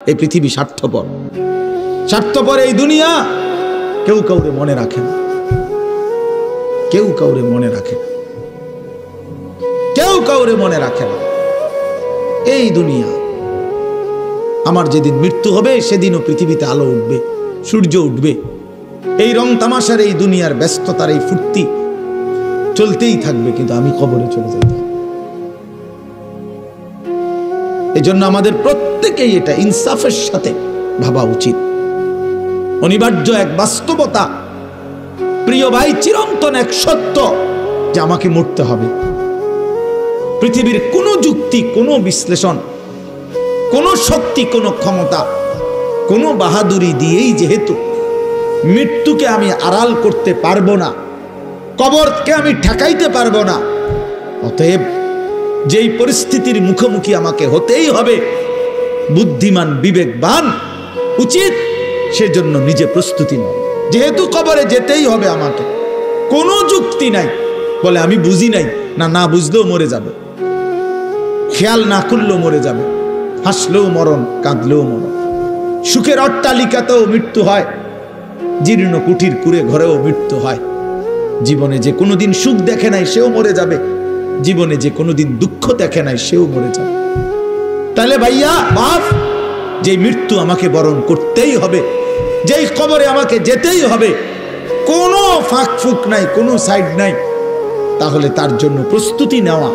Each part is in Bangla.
এই পৃথিবী স্বার্থপর, স্বার্থপর এই দুনিয়া। কেউ কাউরে মনে রাখে না, কেউ কাউরে মনে রাখে না, কেউ কাউরে মনে রাখে না। এই দুনিয়া, আমার যেদিন মৃত্যু হবে সেদিনও পৃথিবীতে আলো উঠবে, সূর্য উঠবে। এই রং তামাশার, এই দুনিয়ার ব্যস্ততার, এই ফুর্তি চলতেই থাকবে, কিন্তু আমি কবরে চলে যাই। এই জন্য আমাদের প্রত্যেকেই এটা ইনসাফের সাথে ভাবা উচিত। অনিবার্য এক বাস্তবতা, প্রিয় ভাই, চিরন্তন এক সত্য যে আমাকে মরতে হবে। পৃথিবীর কোনো যুক্তি, কোনো বিশ্লেষণ, কোনো শক্তি, কোনো ক্ষমতা, কোনো বাহাদুরি দিয়েই যেহেতু মৃত্যুকে আমি আড়াল করতে পারবো না, কবরকে আমি ঠেকাইতে পারবো না, অতএব যেই পরিস্থিতির মুখোমুখি আমাকে হতেই হবে, বুদ্ধিমান বিবেকবান উচিত সেজন্য নিজে প্রস্তুতি নেয়। যেহেতু কবরে যেতেই হবে আমাকে, কোনো যুক্তি নাই বলে আমি বুঝি নাই, না না বুঝলেও মরে যাবে, খেয়াল না করলেও মরে যাবে, হাসলেও মরণ, কাঁদলেও মরণ। সুখের অট্টালিকাতেও মৃত্যু হয়, জীর্ণ কুঠির কুড়ে ঘরেও মৃত্যু হয়। জীবনে যে কোনোদিন সুখ দেখে নাই সেও মরে যাবে, জীবনে যে কোনোদিন দুঃখ দেখে নাই সেও মরে যাবে। তাহলে ভাইয়া বাপ, যে মৃত্যু আমাকে বরণ করতেই হবে, যেই কবরে আমাকে যেতেই হবে, কোনো ফাঁক ফুক নাই, কোনো সাইড নাই, তাহলে তার জন্য প্রস্তুতি নেওয়া,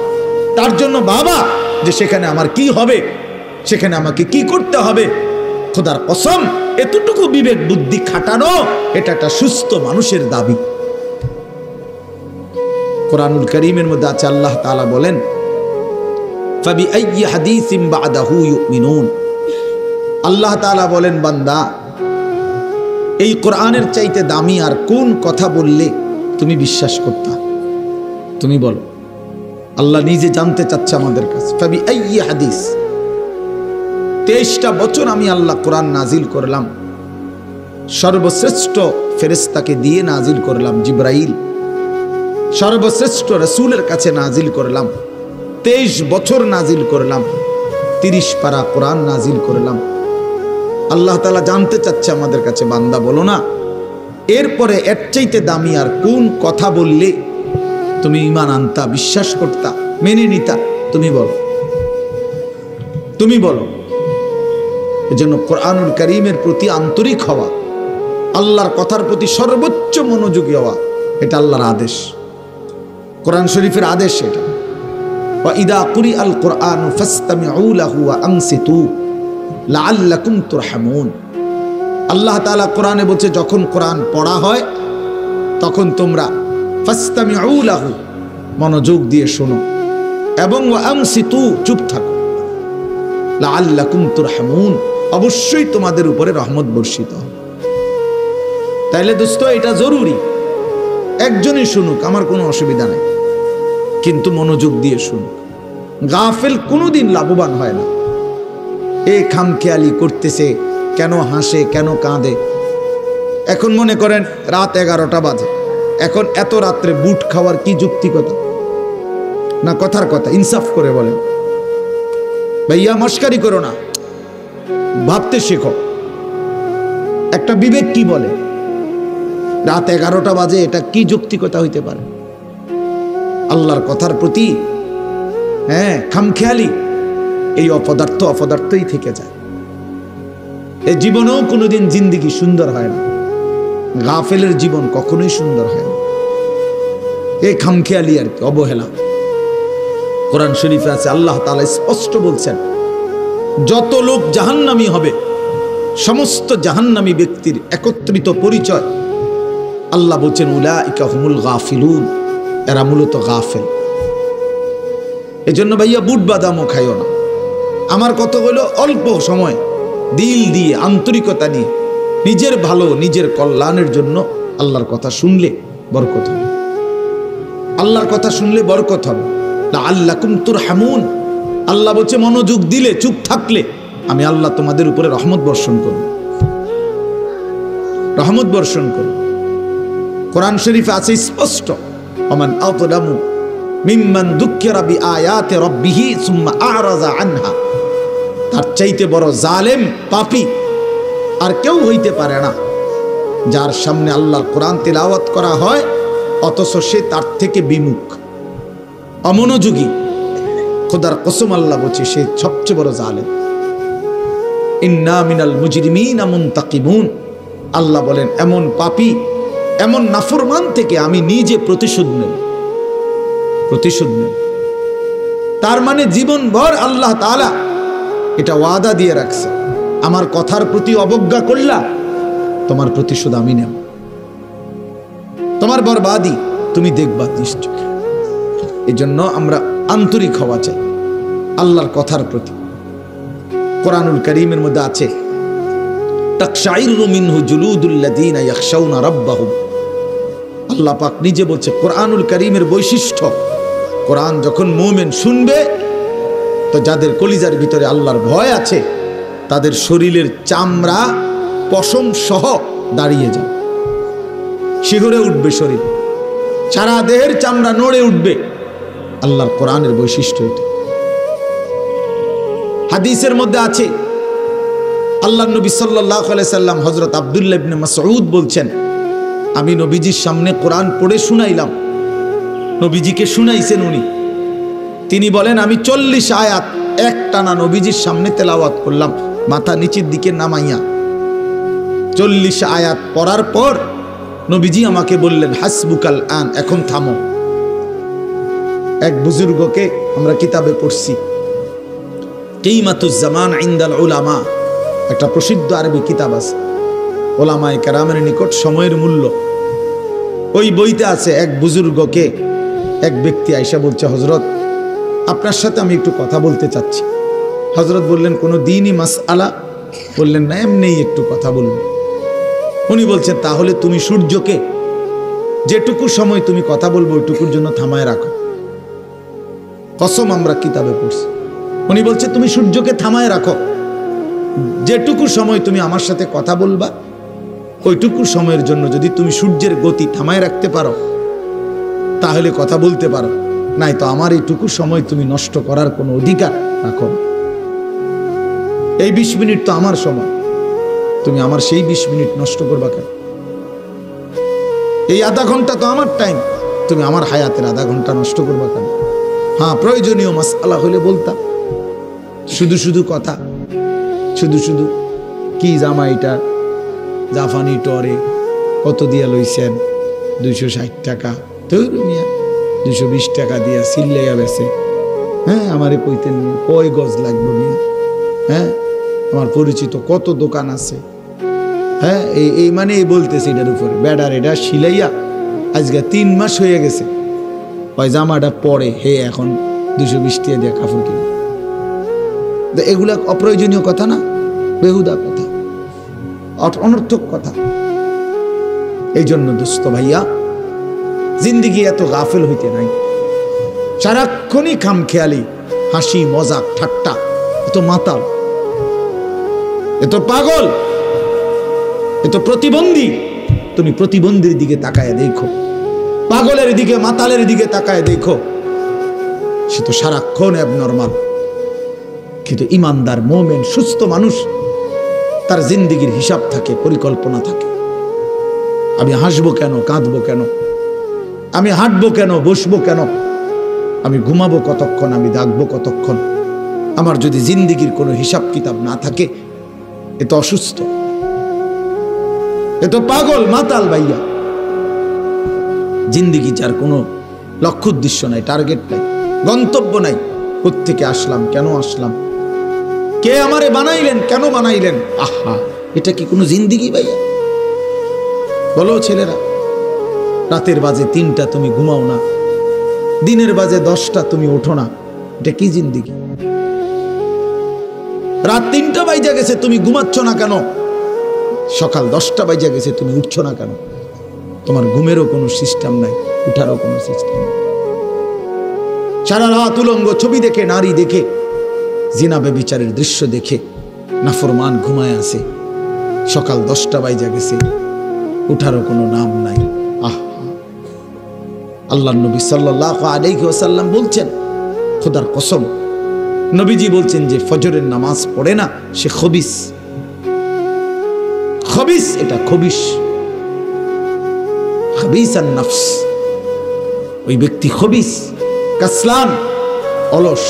তার জন্য বাবা যে সেখানে আমার কি হবে, সেখানে আমাকে কি করতে হবে, খোদার কসম এতটুকু বিবেক বুদ্ধি খাটানো এটা একটা সুস্থ মানুষের দাবি। কোরআনুল কারীমের মধ্যে আছে, আল্লাহ তাআলা বলেন, ফাবিআইয়ি হাদিসিন বা'দাহু ইউমিনুন। আল্লাহ তাআলা বলেন, বান্দা, এই কোরআনের চাইতে দামি আর কোন কথা বললে তুমি বিশ্বাস করতা? তুমি বলো। আল্লাহ নিজে জানতে চাচ্ছে আমাদের কাছে। ফাবিআইয়ি হাদিস, 23টা বছর আমি আল্লাহ কোরআন নাজিল করলাম, সর্বশ্রেষ্ঠ ফেরেশতাকে দিয়ে নাজিল করলাম, জিবরাইল, সর্বশ্রেষ্ঠ রাসূলের কাছে নাজিল করলাম, 23 বছর নাজিল করলাম, 30 পারা কোরআন নাজিল করলাম। আল্লাহ তাআলা জানতে চাচ্ছে আমাদের কাছে, বান্দা বলো না, এরপরে এর চাইতে দামি আর কোন কথা বললে তুমি ঈমান আনতা, বিশ্বাস করতা, মেনে নিতা? তুমি বলো, তুমি বলো। এজন্য কোরআনুল কারীমের প্রতি আন্তরিক হওয়া, আল্লাহর কথার প্রতি সর্বোচ্চ মনোযোগী হওয়া, এটা আল্লাহর আদেশ, কোরআন শরীফের আদেশ এটা। ওয়া ইদা কুরিআল কুরআনু ফাসতামিউ লাহু ওয়া আনসিতু লাআল্লাকুম তুরহামুন। আল্লাহ তাআলা কোরআনে বলছে, যখন কোরআন পড়া হয় তখন তোমরা ফাসতামিউ লাহু, মনোযোগ দিয়ে শোনো, এবং ওয়া আনসিতু, চুপ থাকো, লাআল্লাকুম তুরহামুন, অবশ্যই তোমাদের উপরে রহমত বর্ষিত হবে। তাইলে দোস্ত এটা জরুরি, একজনই শুনুক, আমার কোনো অসুবিধা নাই, কিন্তু মনোযোগ দিয়ে শুনুক। গাফেল কোনোদিন লাভবান হয় না। এ খামখেয়ালি করতেছে, কেন হাসে, কেন কাঁদে। এখন মনে করেন রাত 11টা বাজে, এখন এত রাত্রে বুট খাওয়ার কি যুক্তিকতা? না কথার কথা, ইনসাফ করে বলেন ভাইয়া, মস্কারি করো না, ভাবতে শেখো। একটা বিবেক কি বলে? রাত 11টা বাজে, এটা কি যৌক্তিকতা হইতে পারে? আল্লাহর কথার প্রতি খামখেয়ালি, এই অপদার্থই থেকে যায়। এই জীবনেও কোনোদিন জিন্দেগি সুন্দর হয় না, গাফেলের জীবন কখনোই সুন্দর হয় না। এই খামখেয়ালি আর কি, অবহেলা। কোরআন শরীফে আছে, আল্লাহ তাআলা স্পষ্ট বলছেন, যত লোক জাহান্নামী হবে, সমস্ত জাহান্নামী ব্যক্তির একত্রিত পরিচয় আল্লাহ বলছেন, উলাইকা হুমুল গাফিলুন, এরা মূলত গাফেল। এজন্য ভাইয়া বুট বাদামও খাইও না। আমার কথা হলো, অল্প সময় দিল দিয়ে, আন্তরিকতা নিয়ে, নিজের ভালো, নিজের কল্যাণের জন্য আল্লাহর কথা শুনলে বরকত হবে, আল্লাহর কথা শুনলে বরকত হবে। লাআল্লাকুম তুরহামুন, আল্লাহ বলছে, মনোযোগ দিলে, চুপ থাকলে আমি আল্লাহ তোমাদের উপরে রহমত বর্ষণ করব, রহমত বর্ষণ করব। কোরআন শরীফে আছে স্পষ্ট, ওমান আযলামু মিম্মান যুক্কিরা বিআয়াতি রাব্বিহি সুম্মা আ'রাযা আনহা। তার চাইতে বড় জালেম পাপী আর কেউ হইতে পারে না, যার সামনে আল্লাহর কোরআন তিলাওয়াত করা হয় অথচ সে তার থেকে বিমুখ, অমনোযোগী। খোদার কসম আল্লাহ বলছে সে সবচেয়ে বড় জালেম। ইন্না মিনাল মুজরিমিনা মুনতাকিমুন, আল্লাহ বলেন এমন পাপী, এমন নাফরমান থেকে আমি নিজে প্রতিশোধ নেব, প্রতিশোধ নেব। তার মানে জীবনভর আল্লাহ তাআলা এটা ওয়াদা দিয়ে রাখছে, আমার কথার প্রতি অবজ্ঞা করলা, তোমার প্রতিশোধ আমি নেব, তোমার বরবাদি তুমি দেখবা নিশ্চয়। এই জন্য আমরা আন্তরিক হওয়া চাই আল্লাহর কথার প্রতি। কোরআনুল কারীমের মধ্যে আছে তাকশাইরু মিনহু জুলুদুল্লাযীনা ইয়াখশাউনা রাব্বাহুম। আল্লাহ পাক নিজে বলছে কোরআনুল কারীমের বৈশিষ্ট্য, কোরআন যখন মুমিন শুনবে তো যাদের কলিজার ভিতরে আল্লাহর ভয় আছে তাদের শরীরের চামড়া পশম সহ দাঁড়িয়ে যাবে, শিহরে উঠবে শরীর, সারা দেহের চামড়া নড়ে উঠবে। আল্লাহর কোরআনের বৈশিষ্ট্য এটা। হাদিসের মধ্যে আছে আল্লাহর নবী সাল্লাল্লাহু আলাইহি সাল্লাম হযরত আব্দুল্লাহ ইবনে মাসউদ বলছেন, আমি নবীজির সামনে কোরআন পড়ে শুনাইলাম, নবীজিকে শুনাইছেন উনি। তিনি বলেন আমি 40 আয়াত একটানা নবীজির সামনে তেলাওয়াত করলাম মাথা নিচের দিকে নামাইয়া। 40 আয়াত পড়ার পর নবীজি আমাকে বললেন হাসবুকাল আন, এখন থামো। এক বুজুর্গকে আমরা কিতাবে পড়ছি কিমাতুজ জামান ইনদাল উলামা, একটা প্রসিদ্ধ আরবি কিতাব আছে ওলামায়ে কেরামের নিকট সময়ের মূল্য। ওই বইতে আছে এক বুজুর্গকে এক ব্যক্তি আইসা বলছে হযরত আপনার সাথে আমি একটু কথা বলতে চাচ্ছি। হযরত বললেন কোনো দ্বীনি মাসআলা? বললেন না, এমনিই একটু কথা বলবো। উনি বলছেন তাহলে তুমি সূর্যকে যেটুকু সময় তুমি কথা বলবো ওইটুকুর জন্য থামায় রাখো। কসম আমরা কিতাবে পড়ছি। উনি বলছে তুমি সূর্যকে থামায় রাখো, যেটুকু সময় তুমি আমার সাথে কথা বলবা ওইটুকু সময়ের জন্য যদি তুমি সূর্যের গতি থামায় রাখতে পারো তাহলে কথা বলতে পারো, নাই তো আমার এইটুকু সময় তুমি নষ্ট করার কোনো অধিকার রাখো। এই 20 মিনিট তো আমার সময়, তুমি আমার সেই 20 মিনিট নষ্ট করবা কেন? এই আধা ঘন্টা তো আমার টাইম, তুমি আমার হায়াতের আধা ঘন্টা নষ্ট করবা কেন? হ্যাঁ, প্রয়োজনীয় মাসআলা হলে বলতাম, শুধু শুধু কথা, শুধু শুধু কি জামা এটা জাফানি টরে কত দিয়া লইছেন? 260 টাকা। তৈর মিয়া 220 টাকা দিয়া সিল্লাইয়া বেছে। হ্যাঁ, আমারে কইতেন মিয়া কয় গজ লাগবে মিয়া? হ্যাঁ, আমার পরিচিত কত দোকান আছে। হ্যাঁ, এই মানে এই বলতেছে এটার উপরে বেডার এটা সিলাইয়া আজকে 3 মাস হয়ে গেছে, ওই জামাটা পরে হে এখন 220 টাকা দিয়ে কাপড় কিনে। এগুলা অপ্রয়োজনীয় কথা না, বেহুদা কথা, অনর্থক কথা। এই জন্য দোস্ত ভাইয়া জিন্দিগি এত গাফেল হইতে নাই, সারাক্ষণই খামখেয়ালি, হাসি মজাক ঠাট্টা, এত মাতাল, এত পাগল, এত প্রতিবন্ধী। তুমি প্রতিবন্ধীর দিকে তাকায় দেখো, পাগলের দিকে মাতালের দিকে তাকায় দেখো, সে তো সারাক্ষণ অ্যাবনর্মাল। কিন্তু ইমানদার মুমিন সুস্থ মানুষ তার জিন্দিগির হিসাব থাকে, পরিকল্পনা থাকে। আমি হাসবো কেন, কাঁদবো কেন, আমি হাঁটবো কেন, বসবো কেন, আমি ঘুমাবো কতক্ষণ, আমি জাগবো কতক্ষণ। আমার যদি জিন্দিগির কোনো হিসাব কিতাব না থাকে এ তো অসুস্থ, এ তো পাগল মাতাল ভাইয়া। জিন্দিগি যার কোনো লক্ষ্য উদ্দেশ্য নাই, টার্গেট নাই, গন্তব্য নাই, কোত্থেকে আসলাম, কেন আসলাম, কে আমারে বানাইলেন, কেন বানাইলেন। আহা, এটা কি কোনো জিন্দিগি ভাইয়া? বলো ছেলেরা, রাতের বাজে 3টা তুমি ঘুমাও না, দিনের বাজে 10টা তুমি ওঠো না, এটা কি জিন্দিগি? রাত 3টা বাজে গেছে তুমি ঘুমাচ্ছ না কেন? সকাল 10টা বাজে গেছে তুমি উঠছো না কেন? তোমার ঘুমেরও কোনো সিস্টেম নাই, উঠারও কোনো সিস্টেম নাই। সারা রাত উলঙ্গ ছবি দেখে, নারী দেখে, জিনা ব্যভিচারের দৃশ্য দেখে নাফরমান ঘুমায় আছে, সকাল 10টা বাজে গেছে, উঠারও কোনো নাম নাই। আল্লাহর নবী সাল্লাল্লাহু আলাইহি ওয়াসাল্লাম বলছেন, খোদার কসম নবীজি বলছেন যে ফজরের নামাজ পড়ে না সে খবিস। খবিস এটা খবিস, খবিসান নফস, ওই ব্যক্তি খবিস, কাসলান, অলস।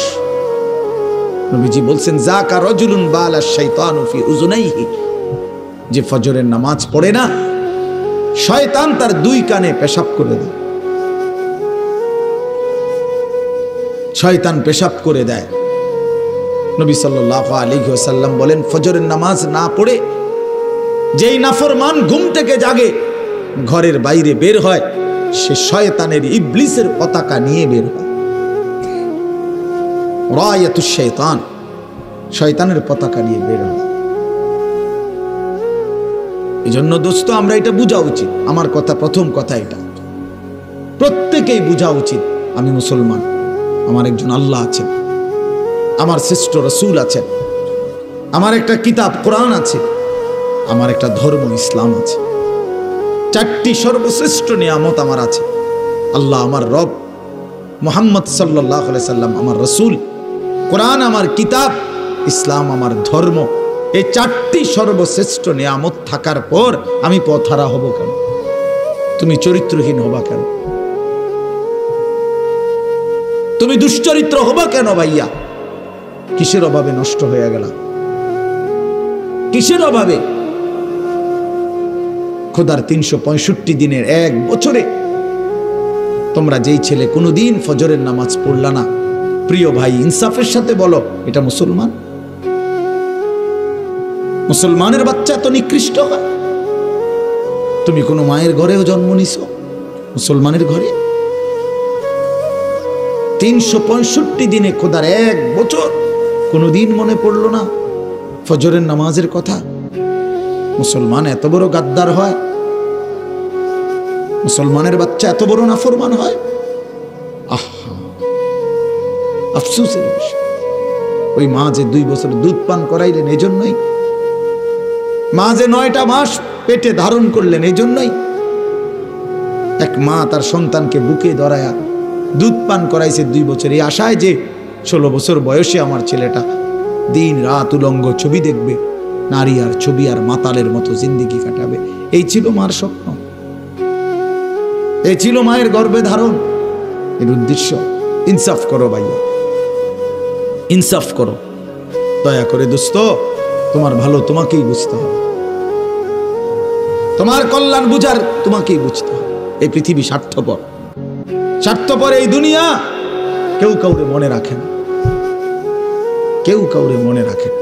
নবীজি বলছেন যাকা রাজুলুন বালা শাইতানু ফি উযুনাইহি, যে ফজরের নামাজ পড়ে না শয়তান তার দুই কানে পেশাব করে দেয়। শয়তান পেশাব করে দেয়। নবী সাল্লাল্লাহু আলাইহি ওয়াসাল্লাম বলেন ফজরের নামাজ না পড়ে যেই নাফরমান ঘুম থেকে জাগে ঘরের বাইরে বের হয় সে শয়তানের ইবলিসের পতাকা নিয়ে বের হয়। রায়াতুশ শাইতান, শয়তানের পতাকা নিয়ে বের হয়। এজন্য দোস্ত আমরা এটা বোঝা উচিত। আমার কথা, প্রথম কথা এটা প্রত্যেকেই বোঝা উচিত, আমি মুসলমান, আমার একজন আল্লাহ আছেন, আমার শ্রেষ্ঠ রাসূল আছেন, আমার একটা কিতাব কোরআন আছে, আমার একটা ধর্ম ইসলাম আছে। চারটি সর্বশ্রেষ্ঠ নিয়ামত আমার আছে। আল্লাহ আমার রব, মুহাম্মদ সাল্লাল্লাহু আলাইহি সাল্লাম আমার রাসূল, কোরআন আমার কিতাব, ইসলাম আমার ধর্ম। এই চারটি সর্বশ্রেষ্ঠ নিয়ামত থাকার পর আমি পথহারা হব কেন? তুমি চরিত্রহীন হবা কেন? তুমি দুশ্চরিত্র হবা কেন ভাইয়া? কিসের অভাবে নষ্ট হয়ে গেল? কিসের অভাবে? খোদার 365 দিনের এক বছরে তোমরা যেই ছেলে কোনোদিন ফজরের নামাজ পড়লা না, প্রিয় ভাই ইনসাফের সাথে বলো এটা মুসলমান? মুসলমানের বাচ্চা তো নিকৃষ্ট হয়। তুমি কোনো মায়ের ঘরেও জন্ম নিছ, মুসলমানের ঘরে 365 দিনে খোদার এক বছর কোনোদিন মনে পড়লো না ফজরের নামাজের কথা? মুসলমান এত বড় গাদ্দার হয়? মুসলমানের বাচ্চা এত বড় নাফরমান হয়? আহা, আফসোসের বিষয়। ওই মা যে 2 বছর দুধ পান করাইলেন এই জন্যই, মা যে 9টা মাস পেটে ধারণ করলেন এই জন্যই, এক মা তার সন্তানকে বুকে ধরায়া দুধ পান করাইছে 2 বছর এই আশায় যে 16 বছর বয়সে আমার ছেলেটা দিন রাত উলঙ্গ ছবি দেখবে, নারী আর ছবি আর মাতালের মতো জিন্দেগি কাটাবে। এই ছিল মার স্বপ্ন, এই ছিল মায়ের গর্ভে ধারণ, এর উদ্দেশ্য। ইনসাফ করো ভাইয়া, ইনসাফ করো দয়া করে দোস্ত। তোমার ভালো তোমাকেই বুঝতে হবে, তোমার কল্যাণ বুঝার তোমাকেই বুঝতে হবে। এই পৃথিবী স্বার্থপর, স্বার্থপর এই দুনিয়া। কেউ কাউরে মনে রাখে না, কেউ কাউরে মনে রাখে না,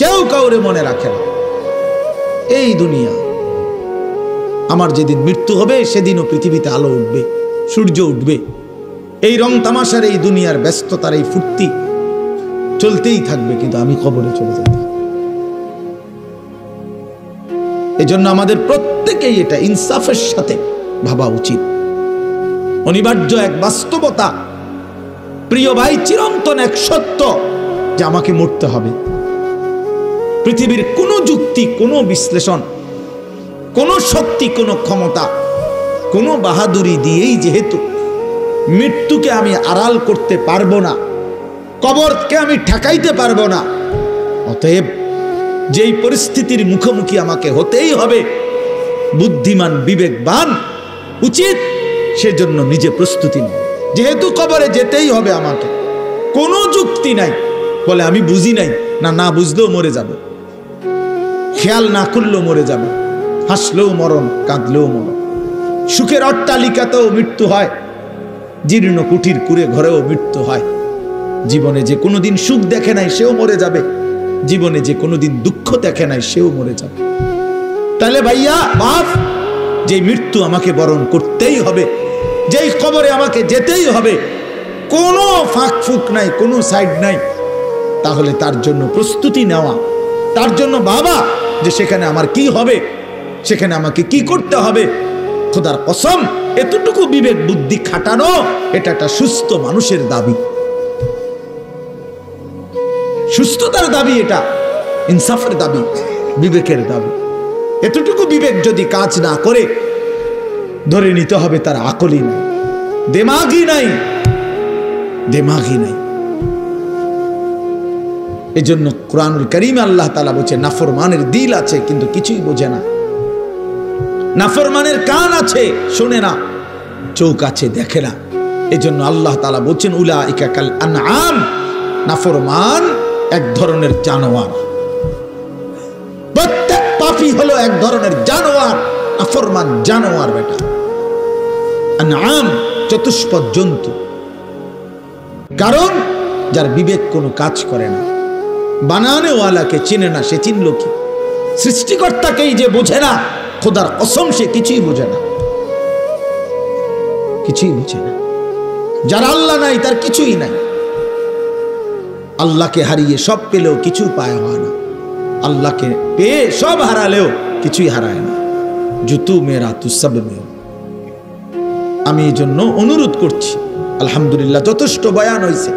কেউ কাউরে মনে রাখে না। এই দুনিয়া, আমার যেদিন মৃত্যু হবে সেদিনও পৃথিবীতে আলো উঠবে, সূর্য উঠবে। এই রং তামাশার, এই দুনিয়ার ব্যস্ততার, এই ফুর্তি চলতেই থাকবে, কিন্তু আমি কবরে চলে যাব। এই জন্য আমাদের প্রত্যেকেই এটা ইনসাফের সাথে ভাবা উচিত। অনিবার্য এক বাস্তবতা, প্রিয় ভাই, চিরন্তন এক সত্য যে আমাকে মরতে হবে। পৃথিবীর কোনো যুক্তি, কোনো বিশ্লেষণ, কোনো শক্তি, কোনো ক্ষমতা, কোনো বাহাদুরি দিয়েই যেহেতু মৃত্যুকে আমি আড়াল করতে পারবো না, কবরকে আমি ঠেকাইতে পারবো না, অতএব যেই পরিস্থিতির মুখোমুখি আমাকে হতেই হবে, বুদ্ধিমান বিবেকবান উচিত সেজন্য নিজে প্রস্তুতি নেয়। যেহেতু কবরে যেতেই হবে আমাকে, কোনো যুক্তি নাই বলে আমি বুঝি নাই, না না বুঝলেও মরে যাব, খেয়াল না করলেও মরে যাব, হাসলেও মরণ, কাঁদলেও মরণ। সুখের অট্টালিকাতেও মৃত্যু হয়, জীর্ণ কুঠির কুড়ে ঘরেও মৃত্যু হয়। জীবনে যে কোনোদিন সুখ দেখে নাই সেও মরে যাবে, জীবনে যে কোনোদিন দুঃখ দেখে নাই সেও মরে যাবে। তাহলে ভাইয়া বাপ, যে মৃত্যু আমাকে বরণ করতেই হবে, যেই কবরে আমাকে যেতেই হবে, কোনো ফাঁক ফুক নাই, কোনো সাইড নাই, তাহলে তার জন্য প্রস্তুতি নেওয়া, তার জন্য ভাবা যে সেখানে আমার কি হবে, সেখানে আমাকে কি করতে হবে। খোদার কসম, এতটুকু বিবেক বুদ্ধি খাটানো এটা একটা সুস্থ মানুষের দাবি, সুস্থতার দাবি, এটা ইনসাফের দাবি, বিবেকের দাবি। এতটুকু বিবেক যদি কাজ না করে, ধরে নিতে হবে তার আকলই নাই, দেমাগই নাই, দেমাগই নাই। এজন্য কুরআনুল কারীমে আল্লাহ তাআলা বলেছে নাফরমানের দিল আছে কিন্তু কিছুই বোঝে না, নাফরমানের কান আছে শুনে না, চোখ আছে দেখে না। এজন্য আল্লাহ তাআলা বলছেন উলাইকা কাল আনআম, নাফরমান এক ধরনের জানোয়ার। প্রত্যেক পাপী হলো এক ধরনের জানোয়ার, নাফরমান জানোয়ার বেটা। আনআম চতুষ্পদ জন্তু, কারণ যার বিবেক কোনো কাজ করে না, বানানেওয়ালাকে চিনে না, সে চিনল কি? সৃষ্টিকর্তাকেই যে বোঝে না, খোদার কসম সে কিছুই বোঝে না, কিছুই বোঝে না। যার আল্লাহ নাই তার কিছুই নাই। আল্লাহকে হারিয়ে সব পেলেও কিছু পায় হয় না, আল্লাহকে পেয়ে সব হারালেও কিছুই হারায় না। জুতু মেরা তু সব মেরা। আমি এই জন্য অনুরোধ করছি, আলহামদুলিল্লাহ যথেষ্ট বয়ান হয়েছে।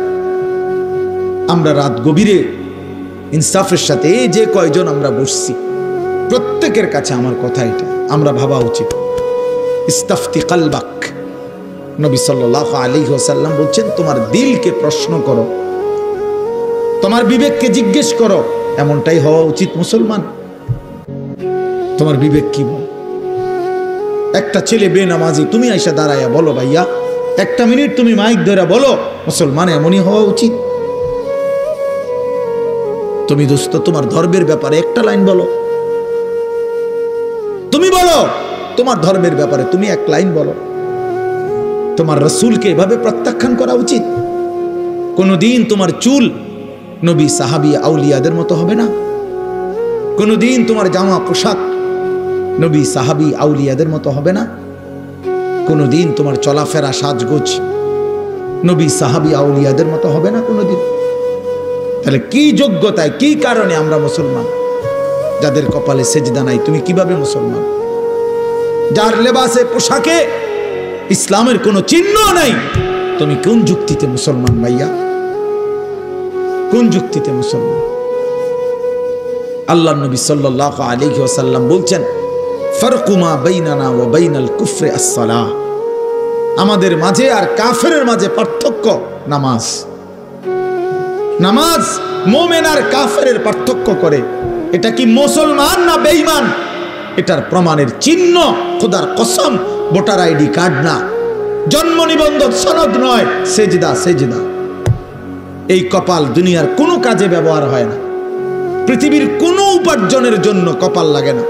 আমরা রাত গভীরে ইনসাফের সাথে এই যে কয়জন আমরা বসছি, প্রত্যেকের কাছে আমার কথা এটা, আমরা ভাবা উচিত ইস্তাফতি কালবাক। নবী সাল্লাল্লাহু আলাইহি ওয়াসাল্লাম বলছেন তোমার দিলকে প্রশ্ন করো, তোমার বিবেককে জিজ্ঞেস করো। এমনটাই হওয়া উচিত মুসলমান। তোমার বিবেক কি বল? একটা ছেলে বেনামাজি, তুমি আইসা দাঁড়াইয়া বলো ভাইয়া, একটা মিনিট তুমি মাইক ধরে বলো, মুসলমান এমনই হওয়া উচিত। তুমি দোস্ত তোমার ধর্মের ব্যাপারে একটা লাইন বলো, তুমি বলো তোমার ধর্মের ব্যাপারে তুমি এক লাইন বলো। তোমার রাসূলকে এভাবে প্রত্যাখ্যান করা উচিত। কোনদিন তোমার চুল নবী সাহাবী আউলিয়াদের মতো হবে না, কোনদিন তোমার জামা পোশাক নবী সাহাবী আউলিয়াদের মতো হবে না, কোনদিন তোমার চলাফেরা সাজগোজ নবী সাহাবী আউলিয়াদের মতো হবে না কোনদিন। তাহলে কি যোগ্যতায়, কি কারণে আমরা মুসলমান? যাদের কপালে সেজদা নাই, তুমি কিভাবে মুসলমান? যার লেবাসে পোশাকে ইসলামের কোনো চিহ্ন নাই, তুমি কোন যুক্তিতে মুসলমান ভাইয়া? কোন যুক্তিতে মুসলমান? আল্লাহ নবী সাল্লাল্লাহু আলাইহি ওয়াসাল্লাম বলছেন ফারকু মা বাইনানা ওয়া বাইনাল কুফরি আস-সালাহ, আমাদের মাঝে আর কাফেরের মাঝে পার্থক্য নামাজ। নামাজ মুমিন আর কাফেরের পার্থক্য করে। এটা কি মুসলমান না বেঈমান? এটার প্রমাণের চিহ্ন খোদার কসম ভোটার আইডি কার্ড না, জন্ম নিবন্ধন সনদ নয়, সেজদা। সেজদা এই কপাল দুনিয়ার কোনো কাজে ব্যবহার হয় না, পৃথিবীর কোনো উপার্জনের জন্য কপাল লাগে না।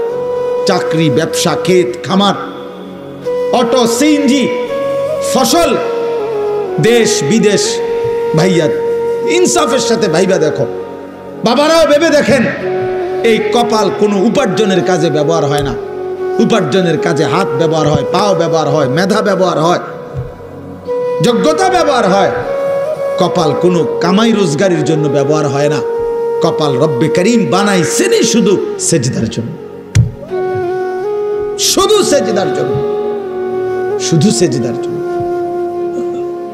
চাকরি, ব্যবসা, ক্ষেত খামার, অটো, সিএনজি, ফসল, দেশ বিদেশ, ভাইয়া ইনসাফের সাথে ভাইবা দেখো, বাবারাও ভেবে দেখেন, এই কপাল কোনো উপার্জনের কাজে ব্যবহার হয় না। উপার্জনের কাজে হাত ব্যবহার হয়, পাও ব্যবহার হয়, মেধা ব্যবহার হয়, যোগ্যতা ব্যবহার হয়। কপাল কোনো কামাই রোজগারের জন্য ব্যবহার হয় না। কপাল রব্বে করিম বানাইছেনই শুধু সেজদার জন্য, শুধু সেজদার জন্য, শুধু সেজদার জন্য,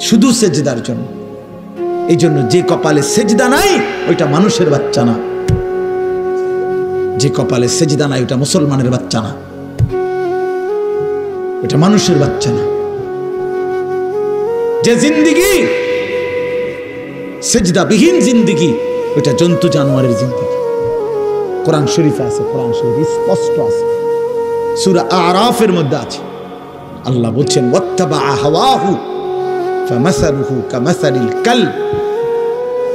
শুধু সেজদার জন্য। এই জন্য যে কপালে সেজদা নাই ওইটা মানুষের বাচ্চা না, যে কপালে সেজদা নাই ওটা মুসলমানের বাচ্চা না, ওটা মানুষের বাচ্চা না। যে জিন্দিগি সেজদাবিহীন জিন্দিগি, ওটা জন্তু জানোয়ারের জিন্দিগি। কোরআন শরীফে আছে, কোরআন শরীফ স্পষ্ট আছে, সূরা আরাফের মধ্যে আছে। আল্লাহ বলছেন ওয়াত্তাবা হাওয়াহু ফামাসালুহু কামাসালিল কালব।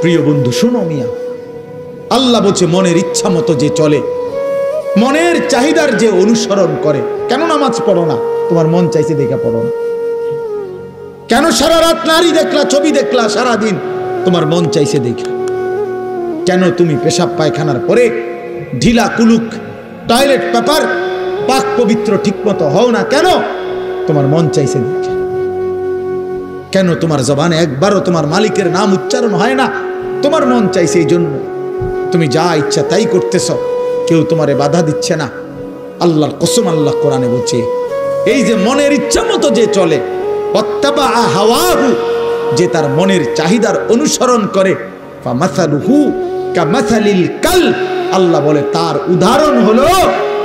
প্রিয় বন্ধু শোনো মিয়া, আল্লাহ বলছে মনের ইচ্ছা মতো যে চলে, মনের চাহিদার যে অনুসরণ করে। কেন নামাজ পড়ো না? তোমার মন চাইছে দেখে পড়ো না। কেন সারা রাত নারী দেখলা, ছবি দেখলা সারাদিন? তোমার মন চাইছে দেখে। কেন তুমি পেশাব পায়খানার পরে ঢিলা কুলুক টয়লেট পেপার পাক পবিত্র ঠিক মতো হও না? কেন? তোমার মন চাইছে দেখে। কেন তোমার জবানে একবারও তোমার মালিকের নাম উচ্চারণ হয় না? তোমার মন চাইছে, এই জন্য তুমি যা ইচ্ছা তাই করতেছ, কেউ তোমারে বাধা দিচ্ছে না। আল্লাহর কসম, আল্লাহ কোরআনে বলছে এই যে মনের ইচ্ছা মতো যে চলে, ওয়াত্তাবা হাওয়াহু, যে তার মনের চাহিদার অনুসরণ করে, ফামাসালুহু কামাসালিল কালব, আল্লাহ বলে তার উদাহরণ হলো,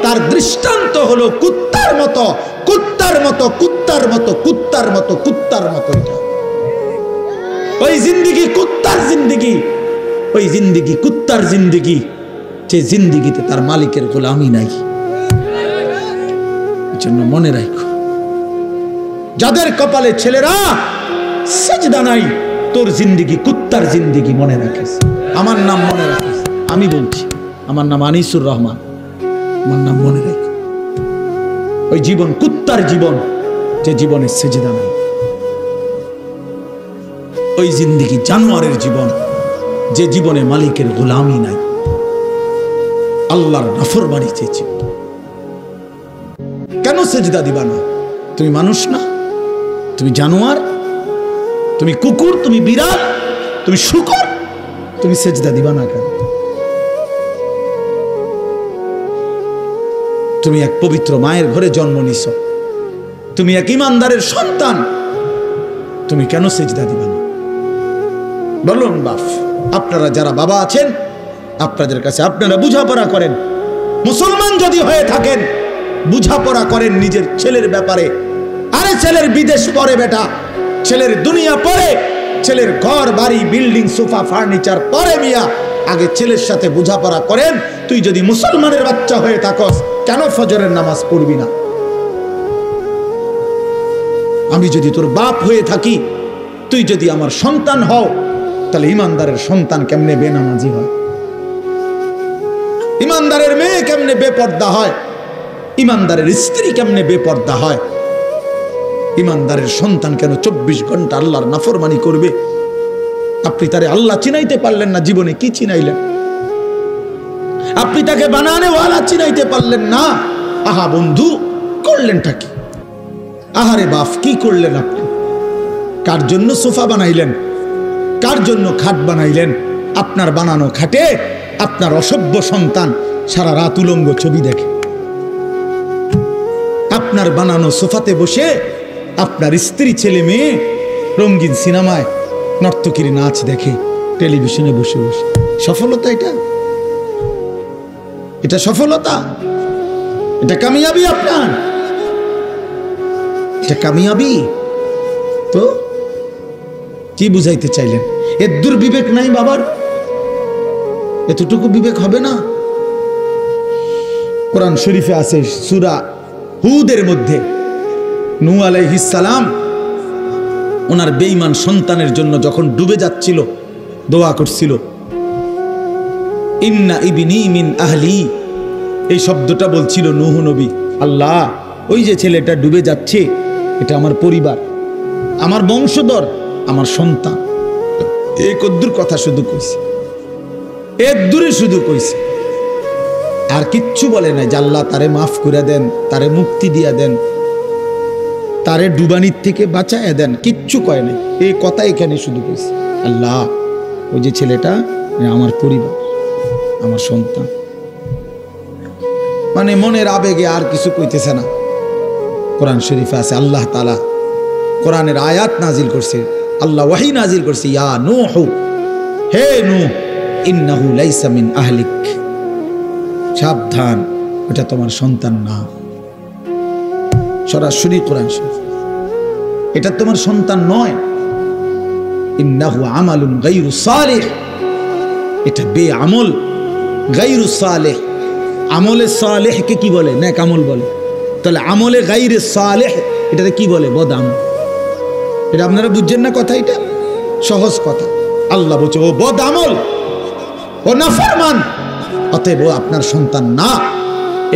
তার দৃষ্টান্ত হলো কুত্তার মতো, কুত্তার মতো, কুত্তার মতো, কুত্তার মতো, কুত্তার মতো। এটা ওই জিন্দিগি কুত্তার জিন্দিগি। ওই জিন্দিগি কুত্তার জিন্দিগি, যে জিন্দিগিতে তার মালিকের গোলামি নাই। জন্য মনে রাখো, যাদের কপালে ছেলেরা সেজদা নাই, তোর জিন্দিগি কুত্তার জিন্দিগি, মনে রাখিস। আমার নাম মনে রাখিস, আমি বলছি, আমার নাম আনিসুর রহমান, আমার নাম মনে রাখো। ওই জীবন কুত্তার জীবন, যে জীবনে সেজদা নাই। ওই জিন্দিগি জানোয়ারের জীবন, যে জীবনে মালিকের গোলামি নাই, আল্লাহর নাফরমানি চেয়েছে। কেন সেজদা দিবা না? তুমি মানুষ না? তুমি জানোয়ার? তুমি কুকুর? তুমি বিড়াল? তুমি শূকর? তুমি সেজদা দিবা না কেন? তুমি এক পবিত্র মায়ের ঘরে জন্ম নিছ, তুমি এক ইমানদারের সন্তান, তুমি কেন সেজদা দিবা না? বলুন বাপ, আপনারা যারা বাবা আছেন, আপনাদের কাছে আপনারা বুঝাপড়া করেন। মুসলমান যদি হয়ে থাকেন, বুঝাপড়া করেন নিজের ছেলের ব্যাপারে। আরে ছেলের বিদেশ পরে বেটা, ছেলের দুনিয়া পরে, ছেলের ঘর বাড়ি বিল্ডিং সোফা ফার্নিচার পরে মিয়া, আগে ছেলের সাথে বুঝাপড়া করেন। তুই যদি মুসলমানের বাচ্চা হয়ে থাকস, কেন ফজরের নামাজ পড়বি না? আমি যদি তোর বাপ হয়ে থাকি, তুই যদি আমার সন্তান হও, তাহলে ইমানদারের সন্তান কেমনে বেনামাজি হয়? ইমানদারের মেয়ে কেমনে বেপর্দা হয়? ইমানদারের স্ত্রী কেমনে বেপর্দা হয়? ইমানদারের সন্তান কেন 24 ঘন্টা আল্লাহর নাফরমানি করবে? আপনি তারে আল্লাহ চিনাইতে পারলেন না, জীবনে কি চিনাইলেন? আপনি তাকে বানানে ওয়ালা চিনাইতে পারলেন না। আহা বন্ধু, করলেনটা কি? আহারে বাপ, কি করলেন আপনি? কার জন্য সোফা বানাইলেন? কার জন্য খাট বানাইলেন? আপনার বানানো খাটে আপনার অসভ্য সন্তান সারা রাত উলঙ্গ ছবি দেখে। আপনার বানানো সোফাতে বসে আপনার স্ত্রী ছেলে মেয়ে রঙিন সিনেমায় নর্তকীর নাচ দেখে টেলিভিশনে বসে বসে। সফলতা এটা? এটা সফলতা? এটা কামিয়াবি আপনার? এটা কামিয়াবি? তো কি বুঝাইতে চাইলেন? এর দুর্বিবেক নাই বাবার? এতটুকু বিবেক হবে না? কোরআন শরীফে আছে সূরা হুদের মধ্যে, নূহ আলাইহিস সালাম ওনার বেঈমান সন্তানের জন্য যখন ডুবে যাচ্ছিল, দোয়া করছিল, ইন্না ইবনি মিন আহলি। এই শব্দটা বলছিল নূহ নবী, আল্লাহ ওই যে ছেলেটা ডুবে যাচ্ছে, এটা আমার পরিবার, আমার বংশধর, আমার সন্তান। এই কদ্দুর কথা শুধু কইছে, এর দূরে শুধু কইছে, আর কিচ্ছু বলে নাই যে আল্লাহ তারে মাফ করে দেন, তারে মুক্তি দিয়া দেন, তারে ডুবানির থেকে বাঁচায় দেন, কিচ্ছু কয় নাই। এই কথা এখানে শুধু কইছে, আল্লাহ ওই যে ছেলেটা আমার পরিবার, আমার সন্তান। মানে মনের আবেগে আর কিছু কইতেছে না। কোরআন শরীফে আছে আল্লাহ তাআলা কোরআনের আয়াত নাজিল করছে, আল্লাহ ওয়াহি নাজিল করছে, ইয়া নূহ, হে নূহ, ইন্নাহু লাইসা মিন আহলিক, সাবধান, ওটা তোমার সন্তান না। সরাসরি কোরআন শরীফ, এটা তোমার সন্তান নয়। ইন্নাহু আমালুন গায়রু সালিহ, এটা বেআমল, গায়রু সালেহ। আমলে সালেহকে কি বলে? নেক আমল বলে। তাহলে আমলে গায়রে সালেহ এটাতে কি বলে? বদ আমল। এটা আপনারা বুঝছেন না কথা? এটা সহজ কথা। আল্লাহ বলছে ও বদ আমল, ও নাফরমান, অতএব ও আপনার সন্তান না।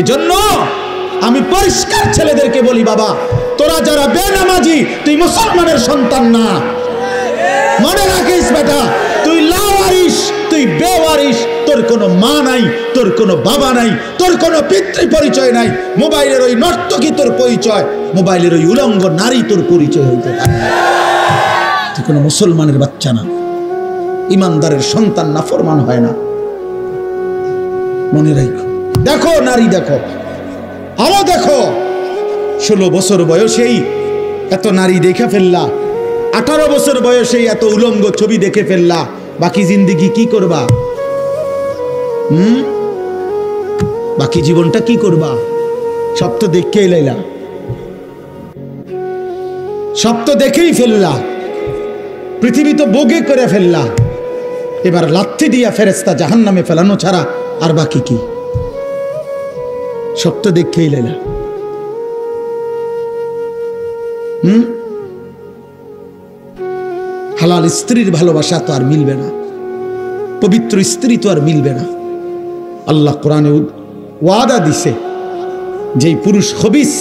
এজন্য আমি পরিষ্কার ছেলেদেরকে বলি, বাবা তোরা যারা বেনামাজি, তুই মুসলমানের সন্তান না। মনে রাখিস বেটা, তুই লাওয়ারিস, তুই বেওয়ারিস, তোর কোনো মা নাই, তোর কোনো বাবা নাই, তোর কোনো পিতৃ পরিচয় নাই। মোবাইলের ওই নর্তকী তোর পরিচয়, মোবাইলের ওই উলঙ্গ নারী তোর পরিচয় হইতে পারে। তুই কোনো মুসলমানের বাচ্চা না, ইমানদারের সন্তান নাফরমান হয় না। মনে রাখো, দেখো নারী, দেখো আরো দেখো, 16 বছর বয়সেই এত নারী দেখে ফেললা, 18 বছর বয়সেই এত উলঙ্গ ছবি দেখে ফেললা, বাকি জিন্দেগি কি করবা? বাকি জীবনটা কি করবা? সব তো দেখেই লাইলা, সব তো দেখেই ফেললা, পৃথিবী তো বোগে করে ফেললা। এবার লাথি দিয়া ফেরেশতা জাহান্নামে ফেলানো ছাড়া আর বাকি কি? সব তো দেখেই লেলা। হালাল স্ত্রীর ভালোবাসা তো আর মিলবে না, পবিত্র স্ত্রী তো আর মিলবে না। আল্লাহ কোরআনে ওয়াদা দিছে, যেই পুরুষ খবিস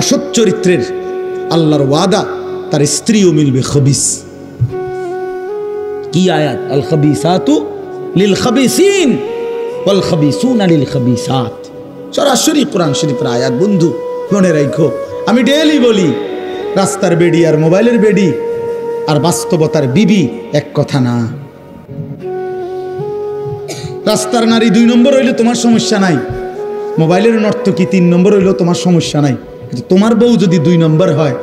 অসৎ চরিত্রের, আল্লাহর ওয়াদা তার স্ত্রীও মিলবে খবিস। কি আয়াত? আল খাবিসাতু লিল খাবিসিন ওয়াল খাবিসুনা লিল খাবিসাত। সরাসরি কোরআন শরীফের আয়াত। বন্ধু মনে রাখো, আমি ডেইলি বলি, রাস্তার বেডি আর মোবাইলের বেডি আর বাস্তবতার বিবি এক কথা না। রাস্তার নারী 2 নম্বর হইলে তোমার সমস্যা নাই, মোবাইলের নর্তকী 3 নম্বর হইলেও তোমার সমস্যা নাই। কিন্তু তোমার বউ যদি 2 নম্বর হয়,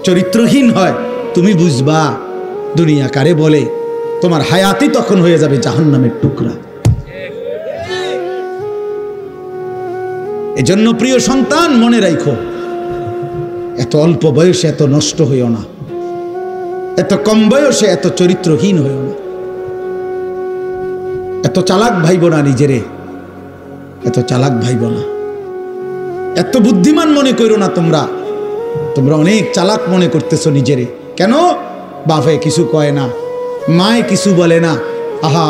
চরিত্রহীন হয়, তুমি বুঝবা দুনিয়া কারে বলে। তোমার হায়াতি তখন হয়ে যাবে জাহান্নামের টুকরা। এজন্য প্রিয় সন্তান মনে রাখো, এত অল্প বয়সে এত নষ্ট হইও না, এত কম বয়সে এত চরিত্রহীন হইও না, এত চালাক ভাইব না নিজেরে, এত চালাক ভাইব না, এত বুদ্ধিমান মনে করো না। তোমরা অনেক চালাক মনে করতেছো নিজেরে। কেন? বাপে কিছু কয় না, মায়ে কিছু বলে না। আহা,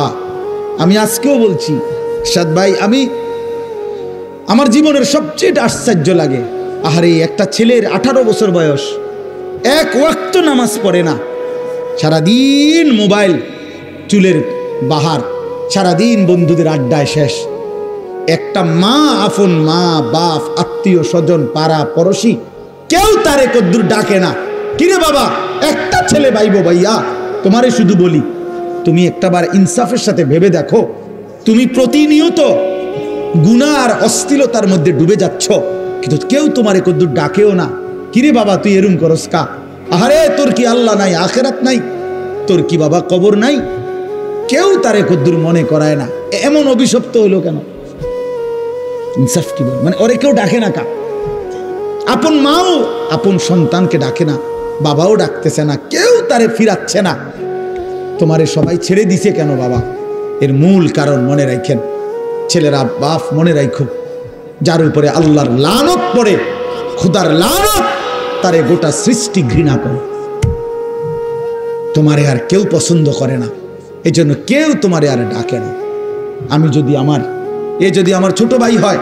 আমি আজকেও বলছি সাদ ভাই, আমার জীবনের সবচেয়ে আশ্চর্য লাগে, আহারে একটা ছেলের 18 বছর বয়স, এক ওয়াক্ত নামাজ পড়ে না, সারাদিন মোবাইল, চুলের বাহার, সারাদিন বন্ধুদের আড্ডায় শেষ। একটা মা, আপন মা, বাপ, আত্মীয় স্বজন, পাড়া পড়শি, কেউ তারে কদ্দুর ডাকে না। কিরে বাবা, একটা ছেলে ভাইবো ভাইয়া, তোমারে শুধু বলি, তুমি একটাবার ইনসাফের সাথে ভেবে দেখো, তুমি প্রতিনিয়ত গুনাহ আর অশ্লীলতার মধ্যে ডুবে যাচ্ছ, কিন্তু কেউ তোমারে কদ্দুর ডাকেও না। কিরে বাবা, তুই এরম করস কা? আহারে, তোর কি আল্লাহ নাই, আখেরাত নাই? তোর কি বাবা কবর নাই? কেউ তারে কদ্দুর মনে করায় না। এমন অভিশপ্ত হইল কেন? ইনসাফ কি বল? মানে ওরে কেউ ডাকে না কা? আপন মাও আপন সন্তানকে ডাকে না, বাবাও ডাকতেছে না, কেউ তারে ফিরাচ্ছে না। তোমারে সবাই ছেড়ে দিছে কেন বাবা? এর মূল কারণ মনে রাখেন, ছেলেরা বাপ মনে রাখো, যার উপরে আল্লাহর লানত পড়ে, খোদার লানত, তারে গোটা সৃষ্টি ঘৃণা করে। তোমারে আর কেউ পছন্দ করে না, এজন্য কেউ তোমারে আর ডাকে না। যদি আমার ছোট ভাই হয়,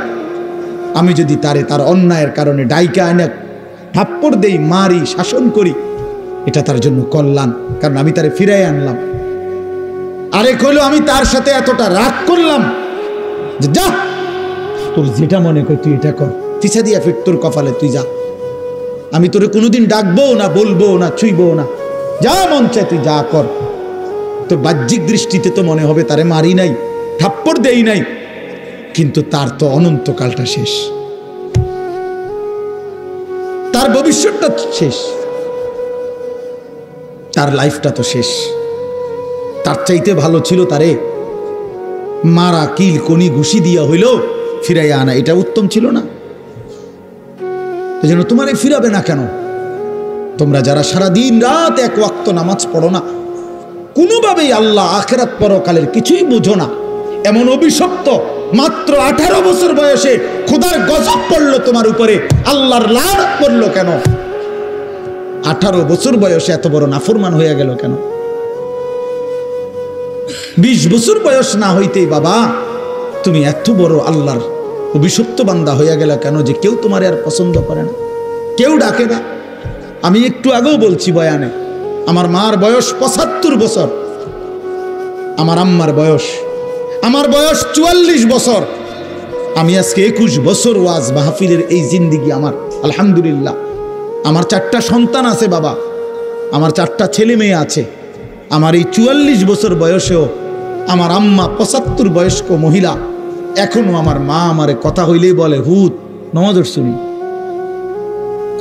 আমি যদি তার অন্যায়ের কারণে ডাইকা এনে থাপ্পড় দেই, মারি, শাসন করি, এটা তার জন্য কল্যাণ, কারণ আমি তারে ফিরাই আনলাম। আরেক হইলো আমি তার সাথে এতটা রাগ করলাম যে যা, তোর যেটা মনে কর তুই এটা কর, পিছা দিয়া ফির তোর কপালে তুই যা, আমি তোরে কোনোদিন ডাকবো না, বলবো না, ছুঁইবো না, যা মন চায় তুই যা কর। তোর বাহ্যিক দৃষ্টিতে তো মনে হবে তারে মারি নাই, থাপ্পড় দেই নাই, কিন্তু তার তো অনন্তকালটা শেষ, তার ভবিষ্যৎটা শেষ, তার লাইফটা তো শেষ। তার চাইতে ভালো ছিল তারে মারা, কিল, কনি, ঘুষি দিয়া হইল ফিরাইয়া আনা, এটা উত্তম ছিল না? এজন্য তোমারে ফিরাবে না কেন? তোমরা যারা সারা দিন রাত এক ওয়াক্ত নামাজ পড়ো না, কোনোভাবেই আল্লাহ আখিরাত পরকালের কিছুই বুঝো না, এমন অভিশপ্ত, মাত্র 18 বছর বয়সে খোদার গজব পড়লো তোমার উপরে, আল্লাহর লানত পড়লো কেন? 18 বছর বয়সে এত বড় নাফরমান হয়ে গেল কেন? 20 বছর বয়স না হইতেই বাবা তুমি এত বড় আল্লাহর অভিশপ্ত বান্দা হয়ে গেল কেন, যে কেউ তোমার আর পছন্দ করে না, কেউ ডাকে না? আমি একটু আগেও বলছি বয়ানে, আমার মার বয়স 75 বছর, আমার আম্মার বয়স, আমার বয়স 44 বছর। আমি আজকে 21 বছর ওয়াজ মাহফিলের এই জিন্দিগি আমার, আলহামদুলিল্লাহ। আমার 4টা সন্তান আছে বাবা, আমার 4টা ছেলে মেয়ে আছে। আমার এই 44 বছর বয়সেও আমার আম্মা 75 বয়স্ক মহিলা, এখনো আমার মা আমারে কথা হইলেই বলে, হুত নামাজ শুনি,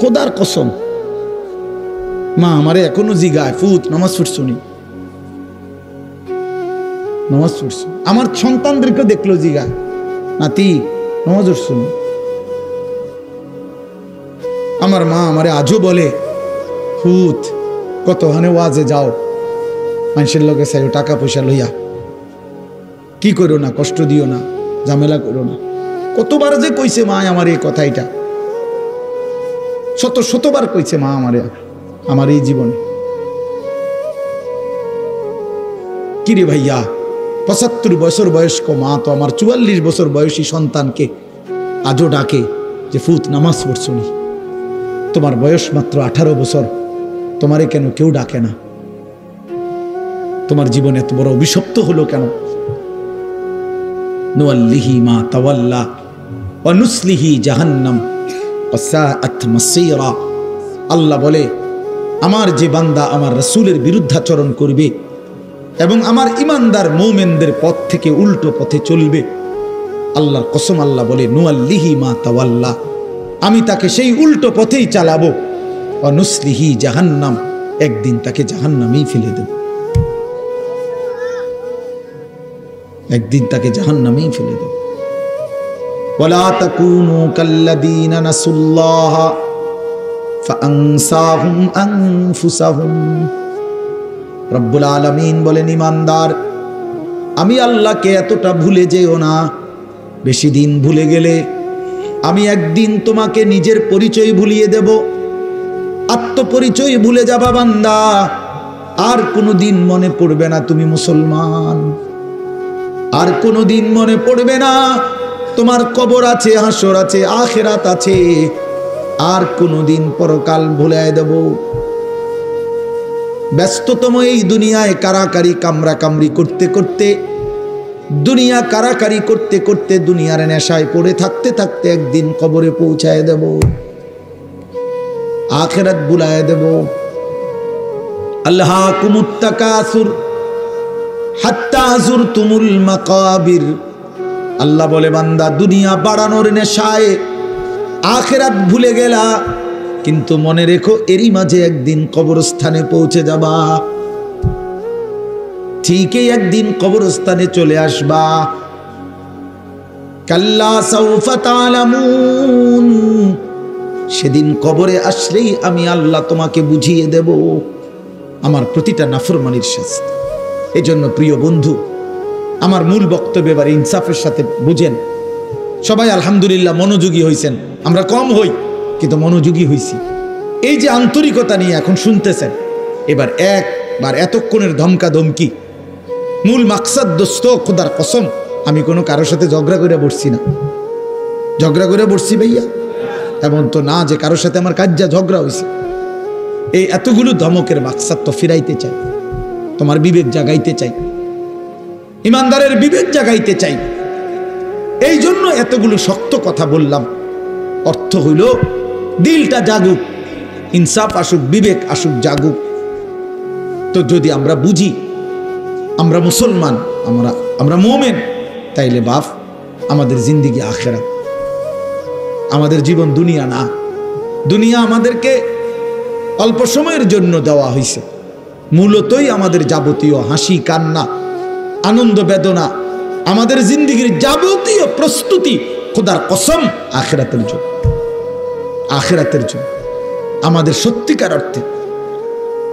খোদার কসম মা আমারে এখনো জিগায়, ফুত নামাজ শুনি, নামাজ পড়ছি। আমার সন্তানদেরকে দেখলো জিগায়, নাতি নামাজ শুনি। আমার মা আমারে আজও বলে, হুত কতখানে ওয়াজে যাও, মানুষের লোকে চাই টাকা পয়সা লইয়া কি করো না, কষ্ট দিও না, ঝামেলা করো না। কতবার যে কইছে মা আমার এই কথাইটা, শতবার কইছে মা আমার এই জীবনে। কিরে ভাইয়া, 75 বছর বয়স্ক মা তো আমার 44 বছর বয়সী সন্তানকে আজও ডাকে যে ফুত নামাজ পড়ছনি, তোমার বয়স মাত্র 18 বছর, তোমারে কেন কেউ ডাকে না? তোমার জীবনে এত বড় অভিশপ্ত হলো কেন? নুয়াল্লিহি মা তাওয়াল্লা ওয়া নুসলিহি জাহান্নাম ওয়া সাআত মাসীরা। আল্লাহ বলে, আমার যে বান্দা আমার রাসূলের বিরুদ্ধাচরণ করবে এবং আমার ঈমানদার মুমিনদের পথ থেকে উল্টো পথে চলবে, আল্লাহর কসম আল্লাহ বলে নুয়াল্লিহি মা তাওয়াল্লা, আমি তাকে সেই উল্টো পথেই চালাবো, ওয়া নুসলিহি জাহান্নাম, একদিন তাকে জাহান্নামেই ফেলে দেব, একদিন তাকে জাহান্নামেই ফেলে দেব। ওয়ালা তাকুনু কাল্লাযীনা নাসুল্লাহ ফাআনসাহুম আনফুসাহুম। রব্বুল আলামিন বলেন, ঈমানদার, আমি আল্লাহকে এতটা ভুলে যেও না। বেশি দিন ভুলে গেলে আমি একদিন তোমাকে নিজের পরিচয় ভুলিয়ে দেব, আত্মপরিচয় ভুলে যাবা বান্দা, আর কোনোদিন মনে পড়বে না তুমি মুসলমান, আর কোনোদিন মনে পড়বে না তোমার কবর আছে, হাসর আছে, আখিরাত আছে, আর কোনোদিন পরকাল ভুলে দেব। ব্যস্ততম এই দুনিয়ায় কারাকারি কামড়াকামড়ি করতে করতে, দুনিয়া কারাকারি করতে করতে, দুনিয়ার নেশায় পড়ে থাকতে থাকতে একদিন কবরে পৌঁছায় দেব, আখিরাত ভুলায় দেব। আল্লাহাকুমুত তাকাসুর হাত্তা যুরতুমুল মাকাবির। আল্লাহ বলে, বান্দা, দুনিয়া বাড়ানোর নেশায় আখিরাত ভুলে গেলা, কিন্তু মনে রেখো এরই মাঝে একদিন কবরস্থানে পৌঁছে যাবা, ঠিকই একদিন কবরস্থানে চলে আসবা। কাল্লা সাউফা তা'লামুন, সেদিন কবরে আসলেই আমি আল্লাহ তোমাকে বুঝিয়ে দেব আমার প্রতিটা নাফরমানির শাস্তি। এই জন্য প্রিয় বন্ধু, আমার মূল বক্তব্য এবার ইনসাফের সাথে বুঝেন। সবাই আলহামদুলিল্লাহ মনোযোগী হয়েছেন, আমরা কম হই কিন্তু মনোযোগী হইছি। এই যে আন্তরিকতা নিয়ে এখন শুনতেছেন, এবার একবার এতক্ষণের ধমকা ধমকি, মূল মাকসাদ দোস্ত, খোদার কসম আমি কোনো কারোর সাথে ঝগড়া করে বসছি না। ঝগড়া করে বসছি ভাইয়া এমন তো না যে কারোর সাথে আমার কাজ্জা ঝগড়া হয়েছে। এই এতগুলো ধমকের মাকসাদ তো ফিরাইতে চাই, তোমার বিবেক জাগাইতে চাই, ইমানদারের বিবেক জাগাইতে চাই। এই জন্য এতগুলো শক্ত কথা বললাম। অর্থ হইল দিলটা জাগুক, ইনসাফ আসুক, বিবেক আসুক, জাগুক। তো যদি আমরা বুঝি আমরা মুসলমান, আমরা মুমিন, তাইলে বাপ আমাদের জিন্দেগি আখিরাত, আমাদের জীবন দুনিয়া না। দুনিয়া আমাদেরকে অল্প সময়ের জন্য দেওয়া হয়েছে, মূলতই আমাদের যাবতীয় হাসি কান্না আনন্দ বেদনা, আমাদের জিন্দেগির যাবতীয় প্রস্তুতি খোদার কসম আখিরাতের জন্য, আখিরাতের জন্য। আমাদের সত্যিকার অর্থে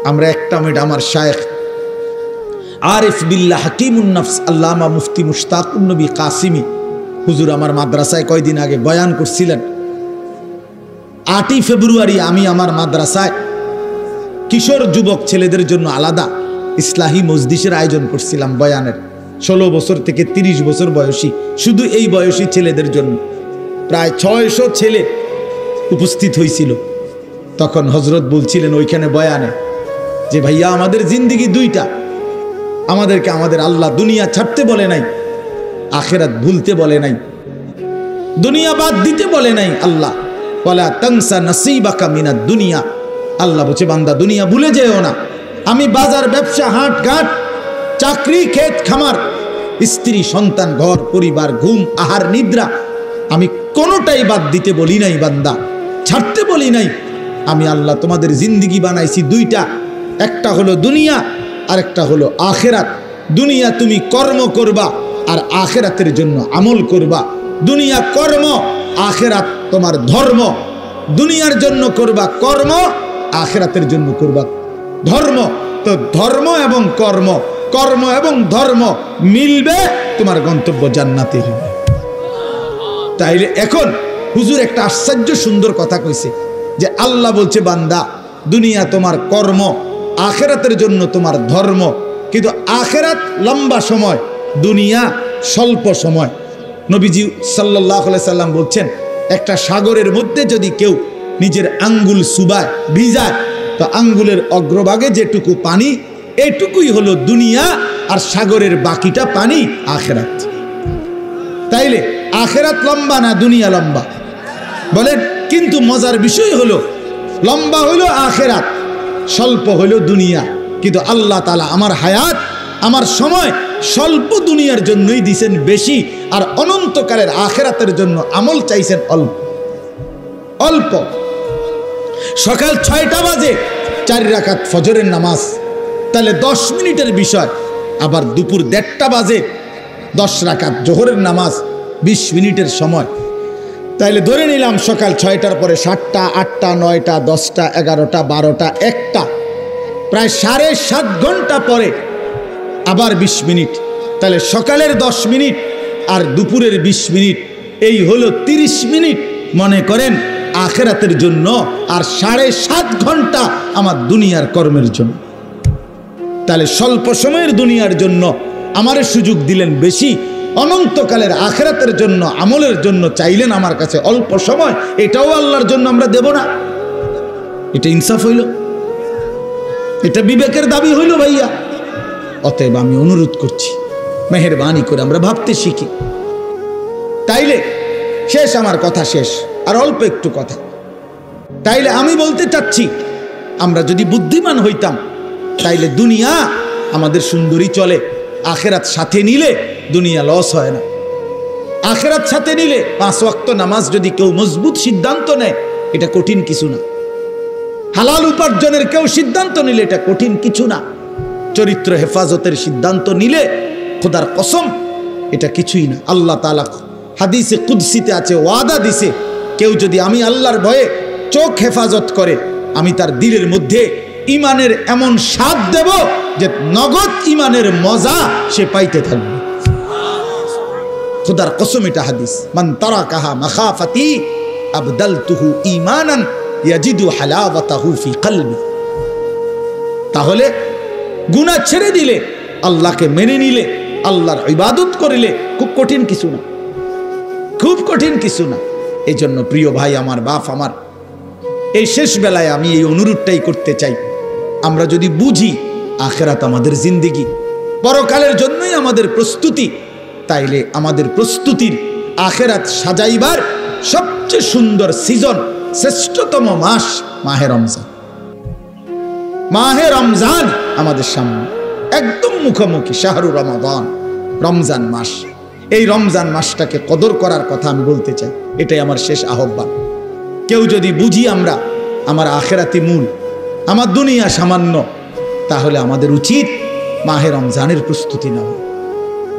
আমরা একটা মিনিট, আমার শায়েখ আরিফ বিল্লাহ হাকিমুন নফস আল্লামা মুফতি মুশতাকুন নবী কাসিমি হুজুর আমার মাদ্রাসায় কয়দিন আগে বয়ান করছিলেন। 8ই ফেব্রুয়ারি আমি আমার মাদ্রাসায় কিশোর যুবক ছেলেদের জন্য আলাদা ইসলাহি মজলিসের আয়োজন করছিলাম বয়ানের। 16 বছর থেকে 30 বছর বয়সী, শুধু এই বয়সী ছেলেদের জন্য প্রায় 600 ছেলে উপস্থিত হয়েছিল। তখন হজরত বলছিলেন ওইখানে বয়ানে যে ভাইয়া, আমাদের জিন্দেগি দুইটা, আমাদেরকে আমাদের আল্লাহ দুনিয়া ছাড়তে বলে নাই, আখিরাত ভুলতে বলে নাই, দুনিয়া বাদ দিতে বলে নাই। আল্লাহ ওয়ালা তানসা নাসিবাকা মিনাদ দুনিয়া, আল্লাহ বলছে বান্দা দুনিয়া ভুলে যেও না। আমি বাজার, ব্যবসা, হাট ঘাট, চাকরি, ক্ষেত খামার, স্ত্রী, সন্তান, ঘর পরিবার, ঘুম, আহার, নিদ্রা, আমি কোনোটাই বাদ দিতে বলি নাই বান্দা, ছাড়তে বলি নাই। আমি আল্লাহ তোমাদের জিন্দেগি বানাইছি দুইটা, একটা হলো দুনিয়া আর একটা হলো আখিরাত। দুনিয়া তুমি কর্ম করবা আর আখিরাতের জন্য আমল করবা। দুনিয়া কর্ম, আখিরাত তোমার ধর্ম। দুনিয়ার জন্য করবা কর্ম, আখিরাতের জন্য করবা ধর্ম। তো ধর্ম এবং কর্ম, কর্ম এবং ধর্ম মিলবে, তোমার গন্তব্য জান্নাতে হবে। তাইলে এখন হুজুর একটা আশ্চর্য সুন্দর কথা কইছে যে আল্লাহ বলছে বান্দা দুনিয়া তোমার কর্ম, আখেরাতের জন্য তোমার ধর্ম, কিন্তু আখেরাত লম্বা সময়, দুনিয়া স্বল্প সময়। নবীজি সাল্লাল্লাহু আলাইহি সাল্লাম বলছেন একটা সাগরের মধ্যে যদি কেউ নিজের আঙ্গুল চুবায়, ভিজায়, তো আঙ্গুলের অগ্রভাগে যেটুকু পানি, এটুকুই হলো দুনিয়া, আর সাগরের বাকিটা পানি আখেরাত। তাইলে আখেরাত লম্বা না দুনিয়া লম্বা বলেন? কিন্তু মজার বিষয় হলো লম্বা হলো আখেরাত, স্বল্প হলো দুনিয়া। কিন্তু আল্লাহ তাআলা আমার হায়াত, আমার সময় স্বল্প দুনিয়ার জন্যই দিয়েছেন বেশি, আর অনন্তকালের আখেরাতের জন্য আমল চাইছেন অল্প অল্প। সকাল 6টা বাজে 4 রাকাত ফজরের নামাজ, তাহলে 10 মিনিটের বিষয়। আবার দুপুর 1:30টা বাজে 10 রাকাত জোহরের নামাজ, 20 মিনিটের সময়। তাইলে ধরে নিলাম সকাল 6টার পরে 7টা, 8টা, 9টা, 10টা, 11টা, 12টা, 1টা, প্রায় 7.5 ঘন্টা পরে আবার 20 মিনিট। তাহলে সকালের 10 মিনিট আর দুপুরের 20 মিনিট, এই হলো 30 মিনিট মনে করেন আখেরাতের জন্য, আর 7.5 ঘন্টা আমার দুনিয়ার কর্মের জন্য। তাহলে স্বল্প সময়ের দুনিয়ার জন্য আমারে সুযোগ দিলেন বেশি, অনন্তকালের আখেরাতের জন্য আমলের জন্য চাইলেন আমার কাছে অল্প সময়, এটাও আল্লাহর জন্য আমরা দেব না? এটা ইনসাফ হইল? এটা বিবেকের দাবি হইল ভাইয়া? অতএব আমি অনুরোধ করছি মেহেরবানি করে আমরা ভাবতে শিখি। তাইলে শেষ, আমার কথা শেষ, আর অল্প একটু কথা। তাইলে আমি বলতে চাচ্ছি আমরা যদি বুদ্ধিমান হইতাম তাইলে দুনিয়া আমাদের সুন্দরী চলে, আখেরাত সাথে নিলে দুনিয়া লস হয় না। আখেরাত সাথে নিলে 5 ওয়াক্ত নামাজ যদি কেউ মজবুত সিদ্ধান্ত নেয়, এটা কঠিন কিছু না। হালাল উপার্জনের কেউ সিদ্ধান্ত নিলে এটা কঠিন কিছু না। চরিত্র হেফাজতের সিদ্ধান্ত নিলে খোদার কসম এটা কিছুই না। আল্লাহ তাআলা হাদিসে কুদসিতে আছে, ওয়াদা দিছে, কেউ যদি আমি আল্লাহর ভয়ে চোখ হেফাজত করে, আমি তার দিলের মধ্যে ইমানের এমন স্বাদ দেব যে নগদ ইমানের মজা সে পাইতে থাকবে। খোদার কসম এটা হাদিস। মান তারাকাহা মাখাফাতি আবদালতুহু ঈমানান ইয়াজিদু হালাওয়াতাহু ফি কলবি। তাহলে গুনাহ ছেড়ে দিলে, আল্লাহকে মেনে নিলে, আল্লাহর ইবাদত করিলে খুব কঠিন কিছু না, খুব কঠিন কিছু না। এই জন্য প্রিয় ভাই আমার, বাপ আমার, এই শেষ বেলায় আমি এই অনুরোধটাই করতে চাই, আমরা যদি বুঝি আখেরাত আমাদের জিন্দেগি, পরকালের জন্যই আমাদের প্রস্তুতি, তাইলে আমাদের প্রস্তুতির আখেরাত সাজাইবার সবচেয়ে সুন্দর সিজন, শ্রেষ্ঠতম মাস মাহে রমজান। মাহে রমজান আমাদের সামনে একদম মুখোমুখি, শাহরু রমাদান, রমজান মাস। এই রমজান মাসটাকে কদর করার কথা আমি বলতে চাই, এটাই আমার শেষ আহ্বান। কেউ যদি বুঝি আমরা আমার আখেরাতি মূল, আমার দুনিয়া সামান্য, তাহলে আমাদের উচিত মাহে রমজানের প্রস্তুতি নেওয়া,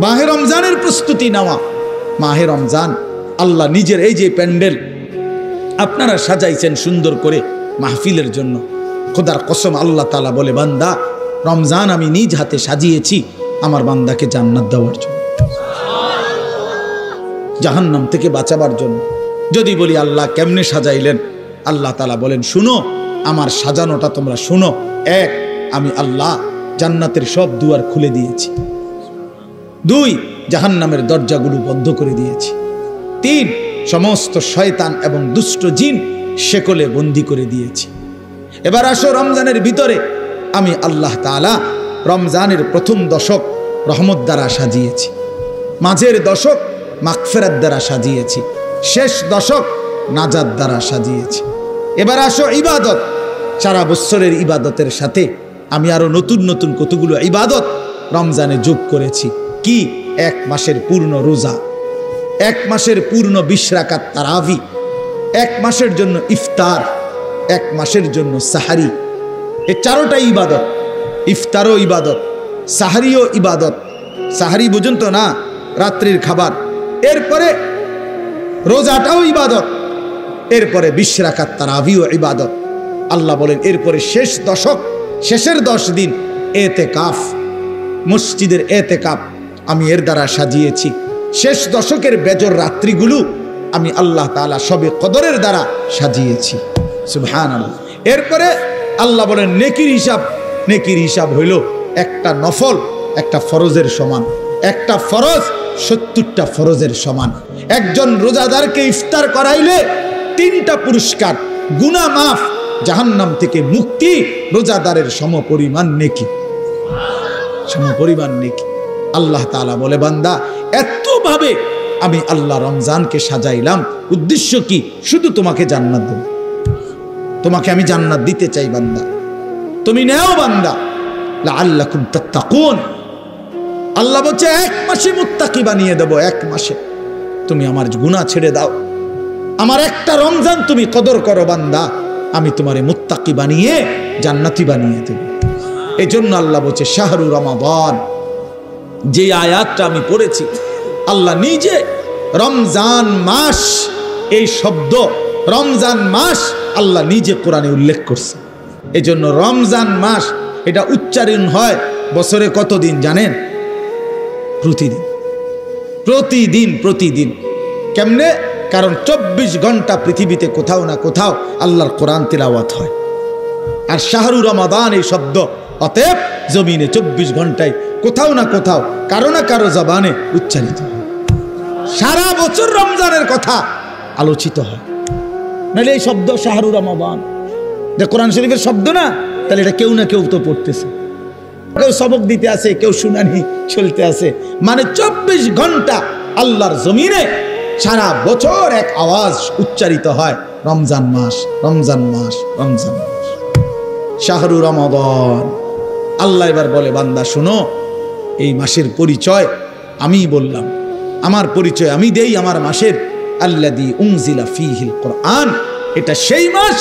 মাহে রমজানের প্রস্তুতি নেওয়া। মাহে রমজান আল্লাহ নিজের, এই যে প্যান্ডেল আপনারা সাজাইছেন সুন্দর করে মাহফিলের জন্য, খোদার কসম আল্লাহ তাআলা বলে, বান্দা রমজান আমি নিজ হাতে সাজিয়েছি আমার বান্দাকে জান্নাত দেওয়ার জন্য, জাহান্নাম থেকে বাঁচাবার জন্য। যদি বলি আল্লাহ কেমনে সাজাইলেন, আল্লাহ তাআলা বলেন, শুনো আমার সাজানোটা তোমরা শুনো। 1, আমি আল্লাহ জান্নাতের সব দুয়ার খুলে দিয়েছি। 2, জাহান্নামের দরজাগুলো বন্ধ করে দিয়েছি। 3, সমস্ত শয়তান এবং দুষ্ট জিন শেকলে বন্দী করে দিয়েছি। এবার আসো রমজানের ভিতরে আমি আল্লাহ তাআলা রমজানের প্রথম দশক রহমত দ্বারা সাজিয়েছি, মাঝের দশক মাগফিরাত দ্বারা সাজিয়েছি, শেষ দশক নাজাত দ্বারা সাজিয়েছি। এবার আসো ইবাদত, সারা বছরের ইবাদতের সাথে আমি আরো নতুন নতুন কতগুলো ইবাদত রমজানে যোগ করেছি। কি? 1 মাসের পূর্ণ রোজা, 1 মাসের পূর্ণ 20 রাকাত তারাবি, 1 মাসের জন্য ইফতার, 1 মাসের জন্য সাহারি। এই 4টা ইবাদত, ইফতারও ইবাদত, সাহারিও ইবাদত। সাহারি বুঝুন তো না, রাত্রির খাবার। এরপরে রোজাটাও ইবাদত, এরপরে 20 রাকাত তারাবিও ইবাদত। আল্লাহ বলেন এরপরে শেষ দশক, শেষের 10 দিন এতেকাফ, মসজিদের এতেকাফ আমি এর দ্বারা সাজিয়েছি। শেষ দশকের বেজর রাত্রিগুলো আমি আল্লাহ তাআলা শবে কদরের দ্বারা সাজিয়েছি। সুবহানাল্লাহ। এরপরে আল্লাহ বলেন নেকির হিসাব হইল একটা নফল একটা ফরজের সমান, একটা ফরজ 70টা ফরজের সমান। একজন রোজাদারকে ইফতার করাইলে 3টা পুরস্কার, গুনাহ মাফ, জাহান্নাম থেকে মুক্তি, রোজাদারের সমপরিমাণ নেকি, সমপরিমাণ নেকি। আল্লাহ তাআলা বলে বান্দা এতভাবে আমি আল্লাহ রমজানকে সাজাইলাম, উদ্দেশ্য কি? শুধু তোমাকে জান্নাত দেব, তোমাকে আমি জান্নাত দিতে চাই বান্দা, তুমি নেও বান্দা, লাআল্লাকুম তাত্তাকুন। আল্লাহ বলছে 1 মাসে মুত্তাকি বানিয়ে দেব, 1 মাসে তুমি আমার গুনাহ ছেড়ে দাও, আমার একটা রমজান তুমি কদর করো বান্দা, আমি তোমারে মুত্তাকি বানিয়ে জান্নাতি বানিয়ে দেব। এই জন্য আল্লাহ বলছে শাহরু রমাদান, যে আয়াতটা আমি পড়েছি আল্লাহ নিজে রমজান মাস, এই শব্দ রমজান মাস আল্লাহ নিজে কোরআনে উল্লেখ করছে। এই জন্য রমজান মাস এটা উচ্চারণ হয় বছরে কতদিন জানেন? প্রতিদিন, প্রতিদিন, প্রতিদিন। কেমনে? কারণ 24 ঘন্টা পৃথিবীতে কোথাও না কোথাও আল্লাহর কোরআন তিলাওয়াত হয়। আর শাহরু রমাদান এই শব্দ অতএব জমিনে 24 ঘন্টায় কোথাও না কোথাও কারো না কারো জবানে উচ্চারিত হয়। সারা বছর রমজানের কথা আলোচিত হয়। নাহলে এই শব্দ শাহরু রমাদান যে কোরআন শরীফের শব্দ না, তাহলে এটা কেউ না কেউ তো পড়তেছে, কেউ সবক দিতে আছে, কেউ শুনানি চলতে আছে। মানে 24 ঘন্টা আল্লাহর জমিনে সারা বছর এক আওয়াজ উচ্চারিত হয়, রমজান মাস, রমজান মাস, রমজান মাস, শাহরু রমাদান। আল্লাহ এবার বলে বান্দা শোনো, এই মাসের পরিচয় আমি বললাম, আমার পরিচয় আমি দেই আমার মাসের। আল্লাযী উনজিলা ফীহিল কোরআন, এটা সেই মাস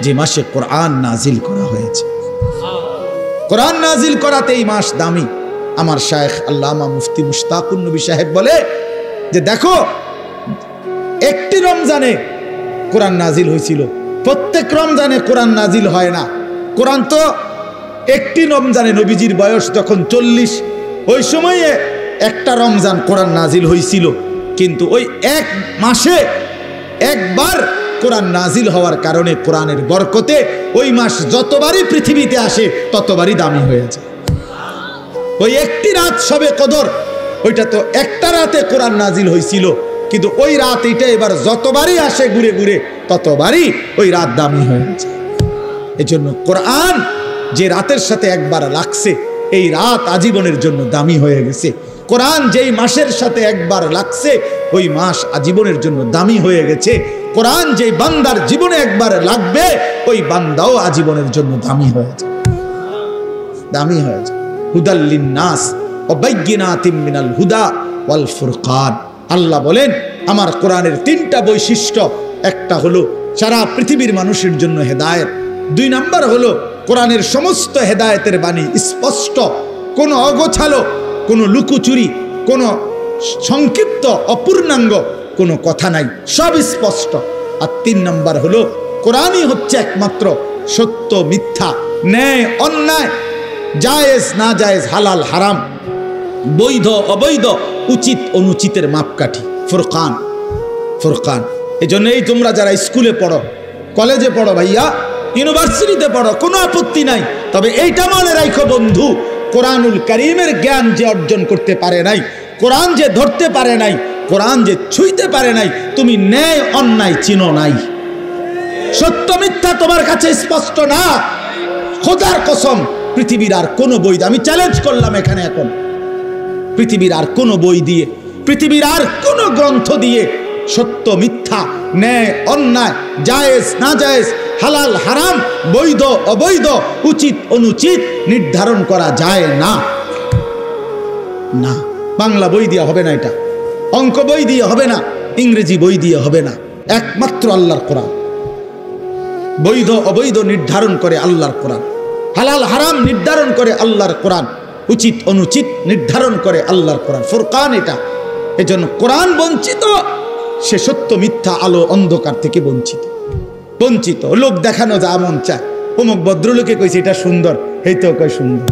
যে মাসে কোরআন নাজিল করা হয়েছে। কোরআন নাজিল করাতে এই মাস দামি। আমার শায়েখ আল্লামা মুফতি মুশতাকুন নবী সাহেব বলে যে দেখো, একটি রমজানে কোরআন নাজিল হয়েছিল, প্রত্যেক রমজানে কোরআন নাজিল হয় না। কোরআন তো একটি রমজানে, নবীজির বয়স যখন 40, ওই সময়ে একটা রমজান কোরআন নাজিল হয়েছিল। কিন্তু ওই এক মাসে একবার কোরআন নাজিল হওয়ার কারণে কোরআনের বরকতে ওই মাস যতবারই পৃথিবীতে আসে ততবারই দামি হয়ে যায়। ওই একটি রাত শবে কদর, ওইটা তো একটা রাতে কোরআন নাজিল হয়েছিল, কিন্তু ওই রাত এটা এবার যতবারই আসে ঘুরে ঘুরে ততবারই ওই রাত দামি হয়ে যায়। এজন্য কোরআন যে রাতের সাথে একবার লাগছে, এই রাত আজীবনের জন্য দামি হয়ে গেছে। কোরআন যেই মাসের সাথে একবার লাগছে, ওই মাস আজীবনের জন্য দামি হয়ে গেছে। কোরআন যেই বান্দার জীবনে একবার লাগবে, ওই বান্দাও আজীবনের জন্য দামি হয়ে যায়, দামি হয়ে যায়। হুদাল লিন্নাস ওয়া বাইয়িনাতিম মিনাল হুদা ওয়াল ফুরকান। আল্লাহ বলেন আমার কোরআনের 3টা বৈশিষ্ট্য, একটা হলো সারা পৃথিবীর মানুষের জন্য হেদায়েত, 2 নাম্বার হলো কোরআনের সমস্ত হেদায়েতের বাণী স্পষ্ট, কোনো অগোছালো, কোনো লুকোচুরি, কোনো সংক্ষিপ্ত অপূর্ণাঙ্গ কোনো কথা নাই, সব স্পষ্ট। আর 3 নাম্বার হলো কোরআনই হচ্ছে একমাত্র সত্য মিথ্যা, ন্যায় অন্যায়, জায়েজ না জায়েজ, হালাল হারাম, বৈধ অবৈধ, উচিত অনুচিতের মাপকাঠি। ফুরকান, ফুরকান। এই জন্য এই তোমরা যারা স্কুলে পড়ো, কলেজে পড়ো ভাইয়া, ইউনিভার্সিটিতে পড়ো, কোনো আপত্তি নাই, তবে এইটা মনে রাখো বন্ধু, কোরআনুল কারীমের জ্ঞান যে অর্জন করতে পারে নাই, কোরআন যে ধরতে পারে নাই, কোরআন যে ছুঁইতে পারে নাই, তুমি ন্যায় অন্যায় চিনো নাই, সত্য মিথ্যা তোমার কাছে স্পষ্ট না। খোদার কসম, পৃথিবীর আর কোনো বই, আমি চ্যালেঞ্জ করলাম এখানে এখন, পৃথিবীর আর কোনো বই দিয়ে, পৃথিবীর আর কোনো গ্রন্থ দিয়ে সত্য মিথ্যা, ন্যায় অন্যায়, জায়েজ না জায়েজ, হালাল হারাম, বৈধ অবৈধ, উচিত অনুচিত নির্ধারণ করা যায় না। না, বাংলা বই দিয়ে হবে না, এটা অঙ্ক বই দিয়ে হবে না, ইংরেজি বই দিয়ে হবে না, একমাত্র আল্লাহর কোরআন। বৈধ অবৈধ নির্ধারণ করে আল্লাহর কোরআন, হালাল হারাম নির্ধারণ করে আল্লাহর কোরআন, উচিত অনুচিত নির্ধারণ করে আল্লাহর কোরআন। ফুরকান এটা। এজন্য কোরআন বঞ্চিত, সে সত্য মিথ্যা, আলো অন্ধকার থেকে বঞ্চিত, বঞ্চিত। লোক দেখানো যা মন চায়, অমুক ভদ্রলোকে কইছে এটা সুন্দর, এই তো কয় সুন্দর,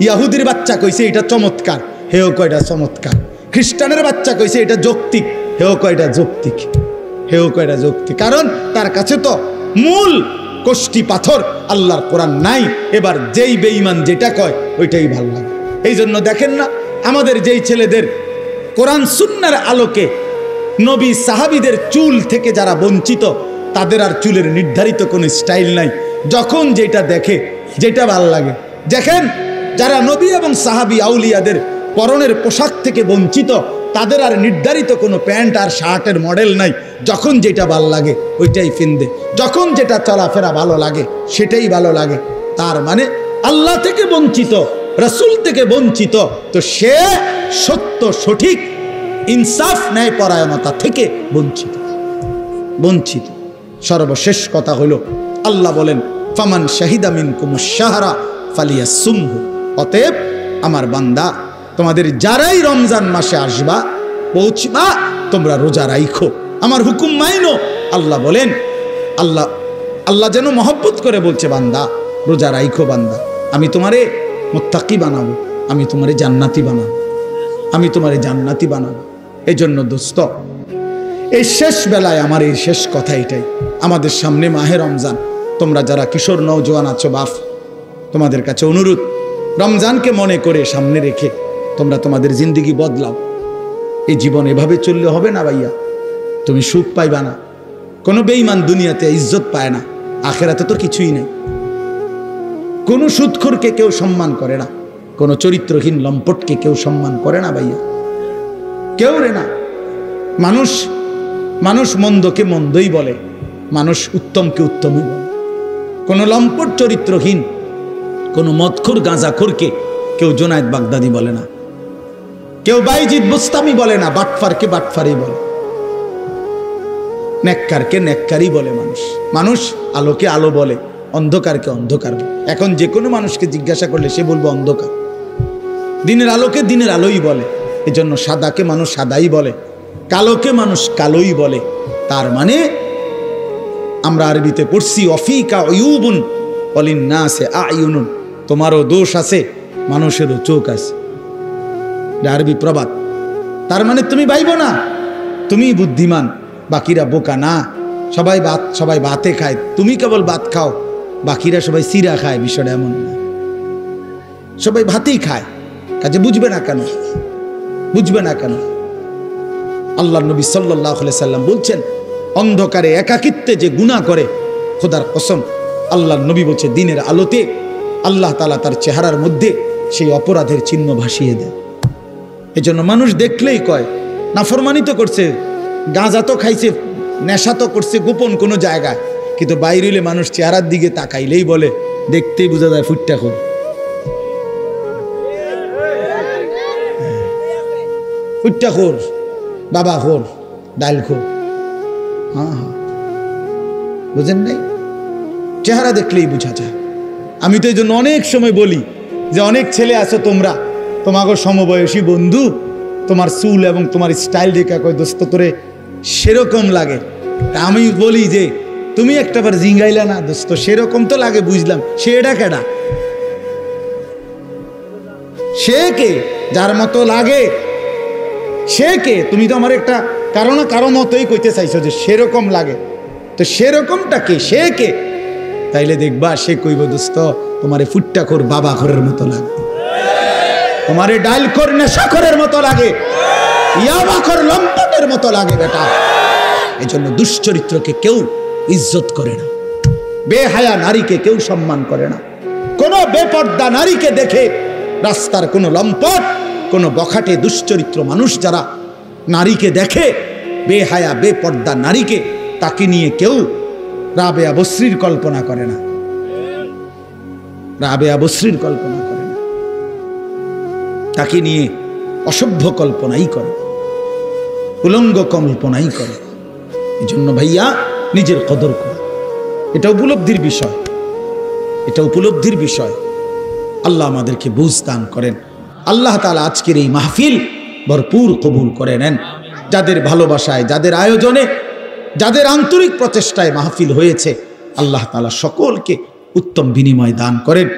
ইয়াহুদির বাচ্চা কইছে এটা চমৎকার, হেও কয়টা চমৎকার। খ্রিস্টানের বাচ্চা কইছে এটা যৌক্তিক, হেও কয়টা যৌক্তিক, হেও কয়টা যৌক্তিক। কারণ তার কাছে তো মূল কষ্টি পাথর আল্লাহর কোরআন নাই। এবার যেই বেঈমান যেটা কয় ওইটাই ভালো লাগে। এই জন্য দেখেন না, আমাদের যেই ছেলেদের কোরআন সুন্নাহর আলোকে নবী সাহাবীদের চুল থেকে যারা বঞ্চিত, তাদের আর চুলের নির্ধারিত কোনো স্টাইল নাই। যখন যেটা দেখে, যেটা ভাল লাগে। দেখেন যারা নবী এবং সাহাবী আউলিয়াদের পরনের পোশাক থেকে বঞ্চিত, তাদের আর নির্ধারিত কোনো প্যান্ট আর শার্টের মডেল নাই। যখন যেটা ভাল লাগে ওইটাই কিনবে, যখন যেটা চলাফেরা ভালো লাগে সেটাই ভালো লাগে। তার মানে আল্লাহ থেকে বঞ্চিত, রাসূল থেকে বঞ্চিত, তো সে সত্য সঠিক ইনসাফ ন্যায় পরায়ণতা থেকে বঞ্চিত, বঞ্চিত। সর্বশেষ কথা হলো আল্লাহ বলেন ফামান শাহিদা মিনকুমুশ শাহরা ফালিয়াসুমহু। অতএব আমার বান্দা, তোমাদের যারাই রমজান মাসে আসবা, পৌঁছবা, তোমরা রোজা রাইখো, আমার হুকুম মাইনো। আল্লাহ বলেন, আল্লাহ যেন মহব্বত করে বলছে, বান্দা রোজা রাইখো, বান্দা আমি তোমারে মুত্তাকি বানাবো, আমি তোমারে জান্নাতি বানাবো, আমি তোমারে জান্নাতি বানাবো। এই জন্য দোস্ত, এই শেষ বেলায় আমার এই শেষ কথা এটাই, আমাদের সামনে মাহে রমজান। তোমরা যারা কিশোর নওজোয়ান আছো বাপ, তোমাদের কাছে অনুরোধ, রমজানকে মনে করে সামনে রেখে তোমরা তোমাদের জিন্দেগি বদলাও। এই জীবন এভাবে চললে হবে না ভাইয়া, তুমি সুখ পাইবা না। কোনো বেঈমান দুনিয়াতে ইজ্জত পায় না, আখেরাতে তো কিছুই নেই। কোনো সুদখোরকে কেউ সম্মান করে না, কোনো চরিত্রহীন লম্পটকে কেউ সম্মান করে না ভাইয়া, কেউ রে না। মানুষ মন্দকে মন্দই বলে, মানুষ উত্তমকে উত্তমই বলে। কোনো লম্পট চরিত্রহীন, কোনো মদখোর গাঁজাখোরকে কেউ জোনায়েদ বাগদাদি বলে না, কেউ বাইজিদ বুস্তামি বলে না, বাটফারকে বাটফারই বলে, নেককারকে নেককারই বলে। মানুষ আলোকে আলো বলে, অন্ধকারকে অন্ধকার বলে। এখন যে কোনো মানুষকে জিজ্ঞাসা করলে সে বলবে অন্ধকার। দিনের আলোকে দিনের আলোই বলে। এজন্য সাদাকে মানুষ সাদাই বলে, কালোকে মানুষ কালোই বলে। তার মানে আমরা আরবিতে পড়ছি অফিকা উয়ুবুন ওয়ালিন্নাসে আয়ুনুন, তোমারও দোষ আছে, মানুষেরও চোখ আছে। আরবি প্রবাদ। তার মানে তুমি ভাইবো না তুমি বুদ্ধিমান, বাকিরা বোকা না। সবাই ভাতে খায়, তুমি কেবল ভাত খাও, বাকিরা সবাই সিরা খায়। বিষয়টা এমন না, সবাই ভাতেই খায়, কাজে বুঝবে না কেন, বুঝবে না কেন? আল্লাহ নবী সাল্লাল্লাহু আলাইহি সাল্লাম বলছেন, অন্ধকারে একাকিত্বে যে গুনাহ করে, খোদার কসম আল্লাহ নবী বলছে দিনের আলোতে আল্লাহ তাআলা তার চেহারার মধ্যে সেই অপরাধের চিহ্ন ভাসিয়ে দেয়। এজন্য মানুষ দেখলেই কয় নাফরমানি তো করছে, গাঁজা তো খাইছে, নেশা তো করছে গোপন কোনো জায়গায়, কিন্তু বাইরে হইলে মানুষ চেহারার দিকে তাকাইলেই বলে, দেখতেই বোঝা যায় ফুটটা খোর, ফুটটা খোর, বাবা খোর, ডাল খোর। হ্যাঁ, বুঝেন নাই? চেহারা দেখলেই বোঝা যায়। আমি তো এই জন্য অনেক সময় বলি যে অনেক ছেলে আছো তোমরা, তোমাকে সমবয়সী বন্ধু, তোমার চুল এবং তোমার স্টাইল দেখে কয় দোস্ত তোরে সেরকম লাগে। তা আমি বলি যে তুমি একটাবার জিঙ্গাইলা না দোস্ত, সেরকম তো লাগে বুঝলাম, সে এটা কেডা? সে কে? যার মতো লাগে সে কে? তুমি তো আমার একটা কারো না কারো মতোই কইতে চাইছো যে সেরকম লাগে, তো সেরকমটা কে? সে কে? তাইলে দেখবা সে কইব দোস্ত তোমারে ফুট্টাখোর বাবাখোরের মতো লাগে, তোমারে ডাইলখোর নেশাখোরের মতো লাগে, ইয়াবাখোর লম্পটের মতো লাগে বেটা। এই জন্য দুশ্চরিত্রকে কেউ ইজ্জত করে না, বেহায়া নারীকে কেউ সম্মান করে না। কোনো বেপর্দা নারীকে দেখে রাস্তার কোনো লম্পট, কোনো বখাটে দুশ্চরিত্র মানুষ যারা নারীকে দেখে, বেহায়া বেপর্দা নারীকে, তাকে নিয়ে কেউ রাবেয়া বসরির কল্পনা করে না, রাবেয়া বসরির কল্পনা করে না, তাকে নিয়ে অসভ্য কল্পনাই করে, উলঙ্গ কল্পনাই করে। এই জন্য ভাইয়া নিজের কদর করো, এটা উপলব্ধির বিষয়, এটা উপলব্ধির বিষয়। আল্লাহ আমাদেরকে বুঝ দান করেন। আল্লাহ তাআলা আজকের এই মাহফিল ভরপুর কবুল করে নেন। যাদের ভালোবাসায়, যাদের আয়োজনে, যাদের আন্তরিক প্রচেষ্টায় মাহফিল হয়েছে, আল্লাহ তাআলা সকলকে উত্তম বিনিময় দান করেন।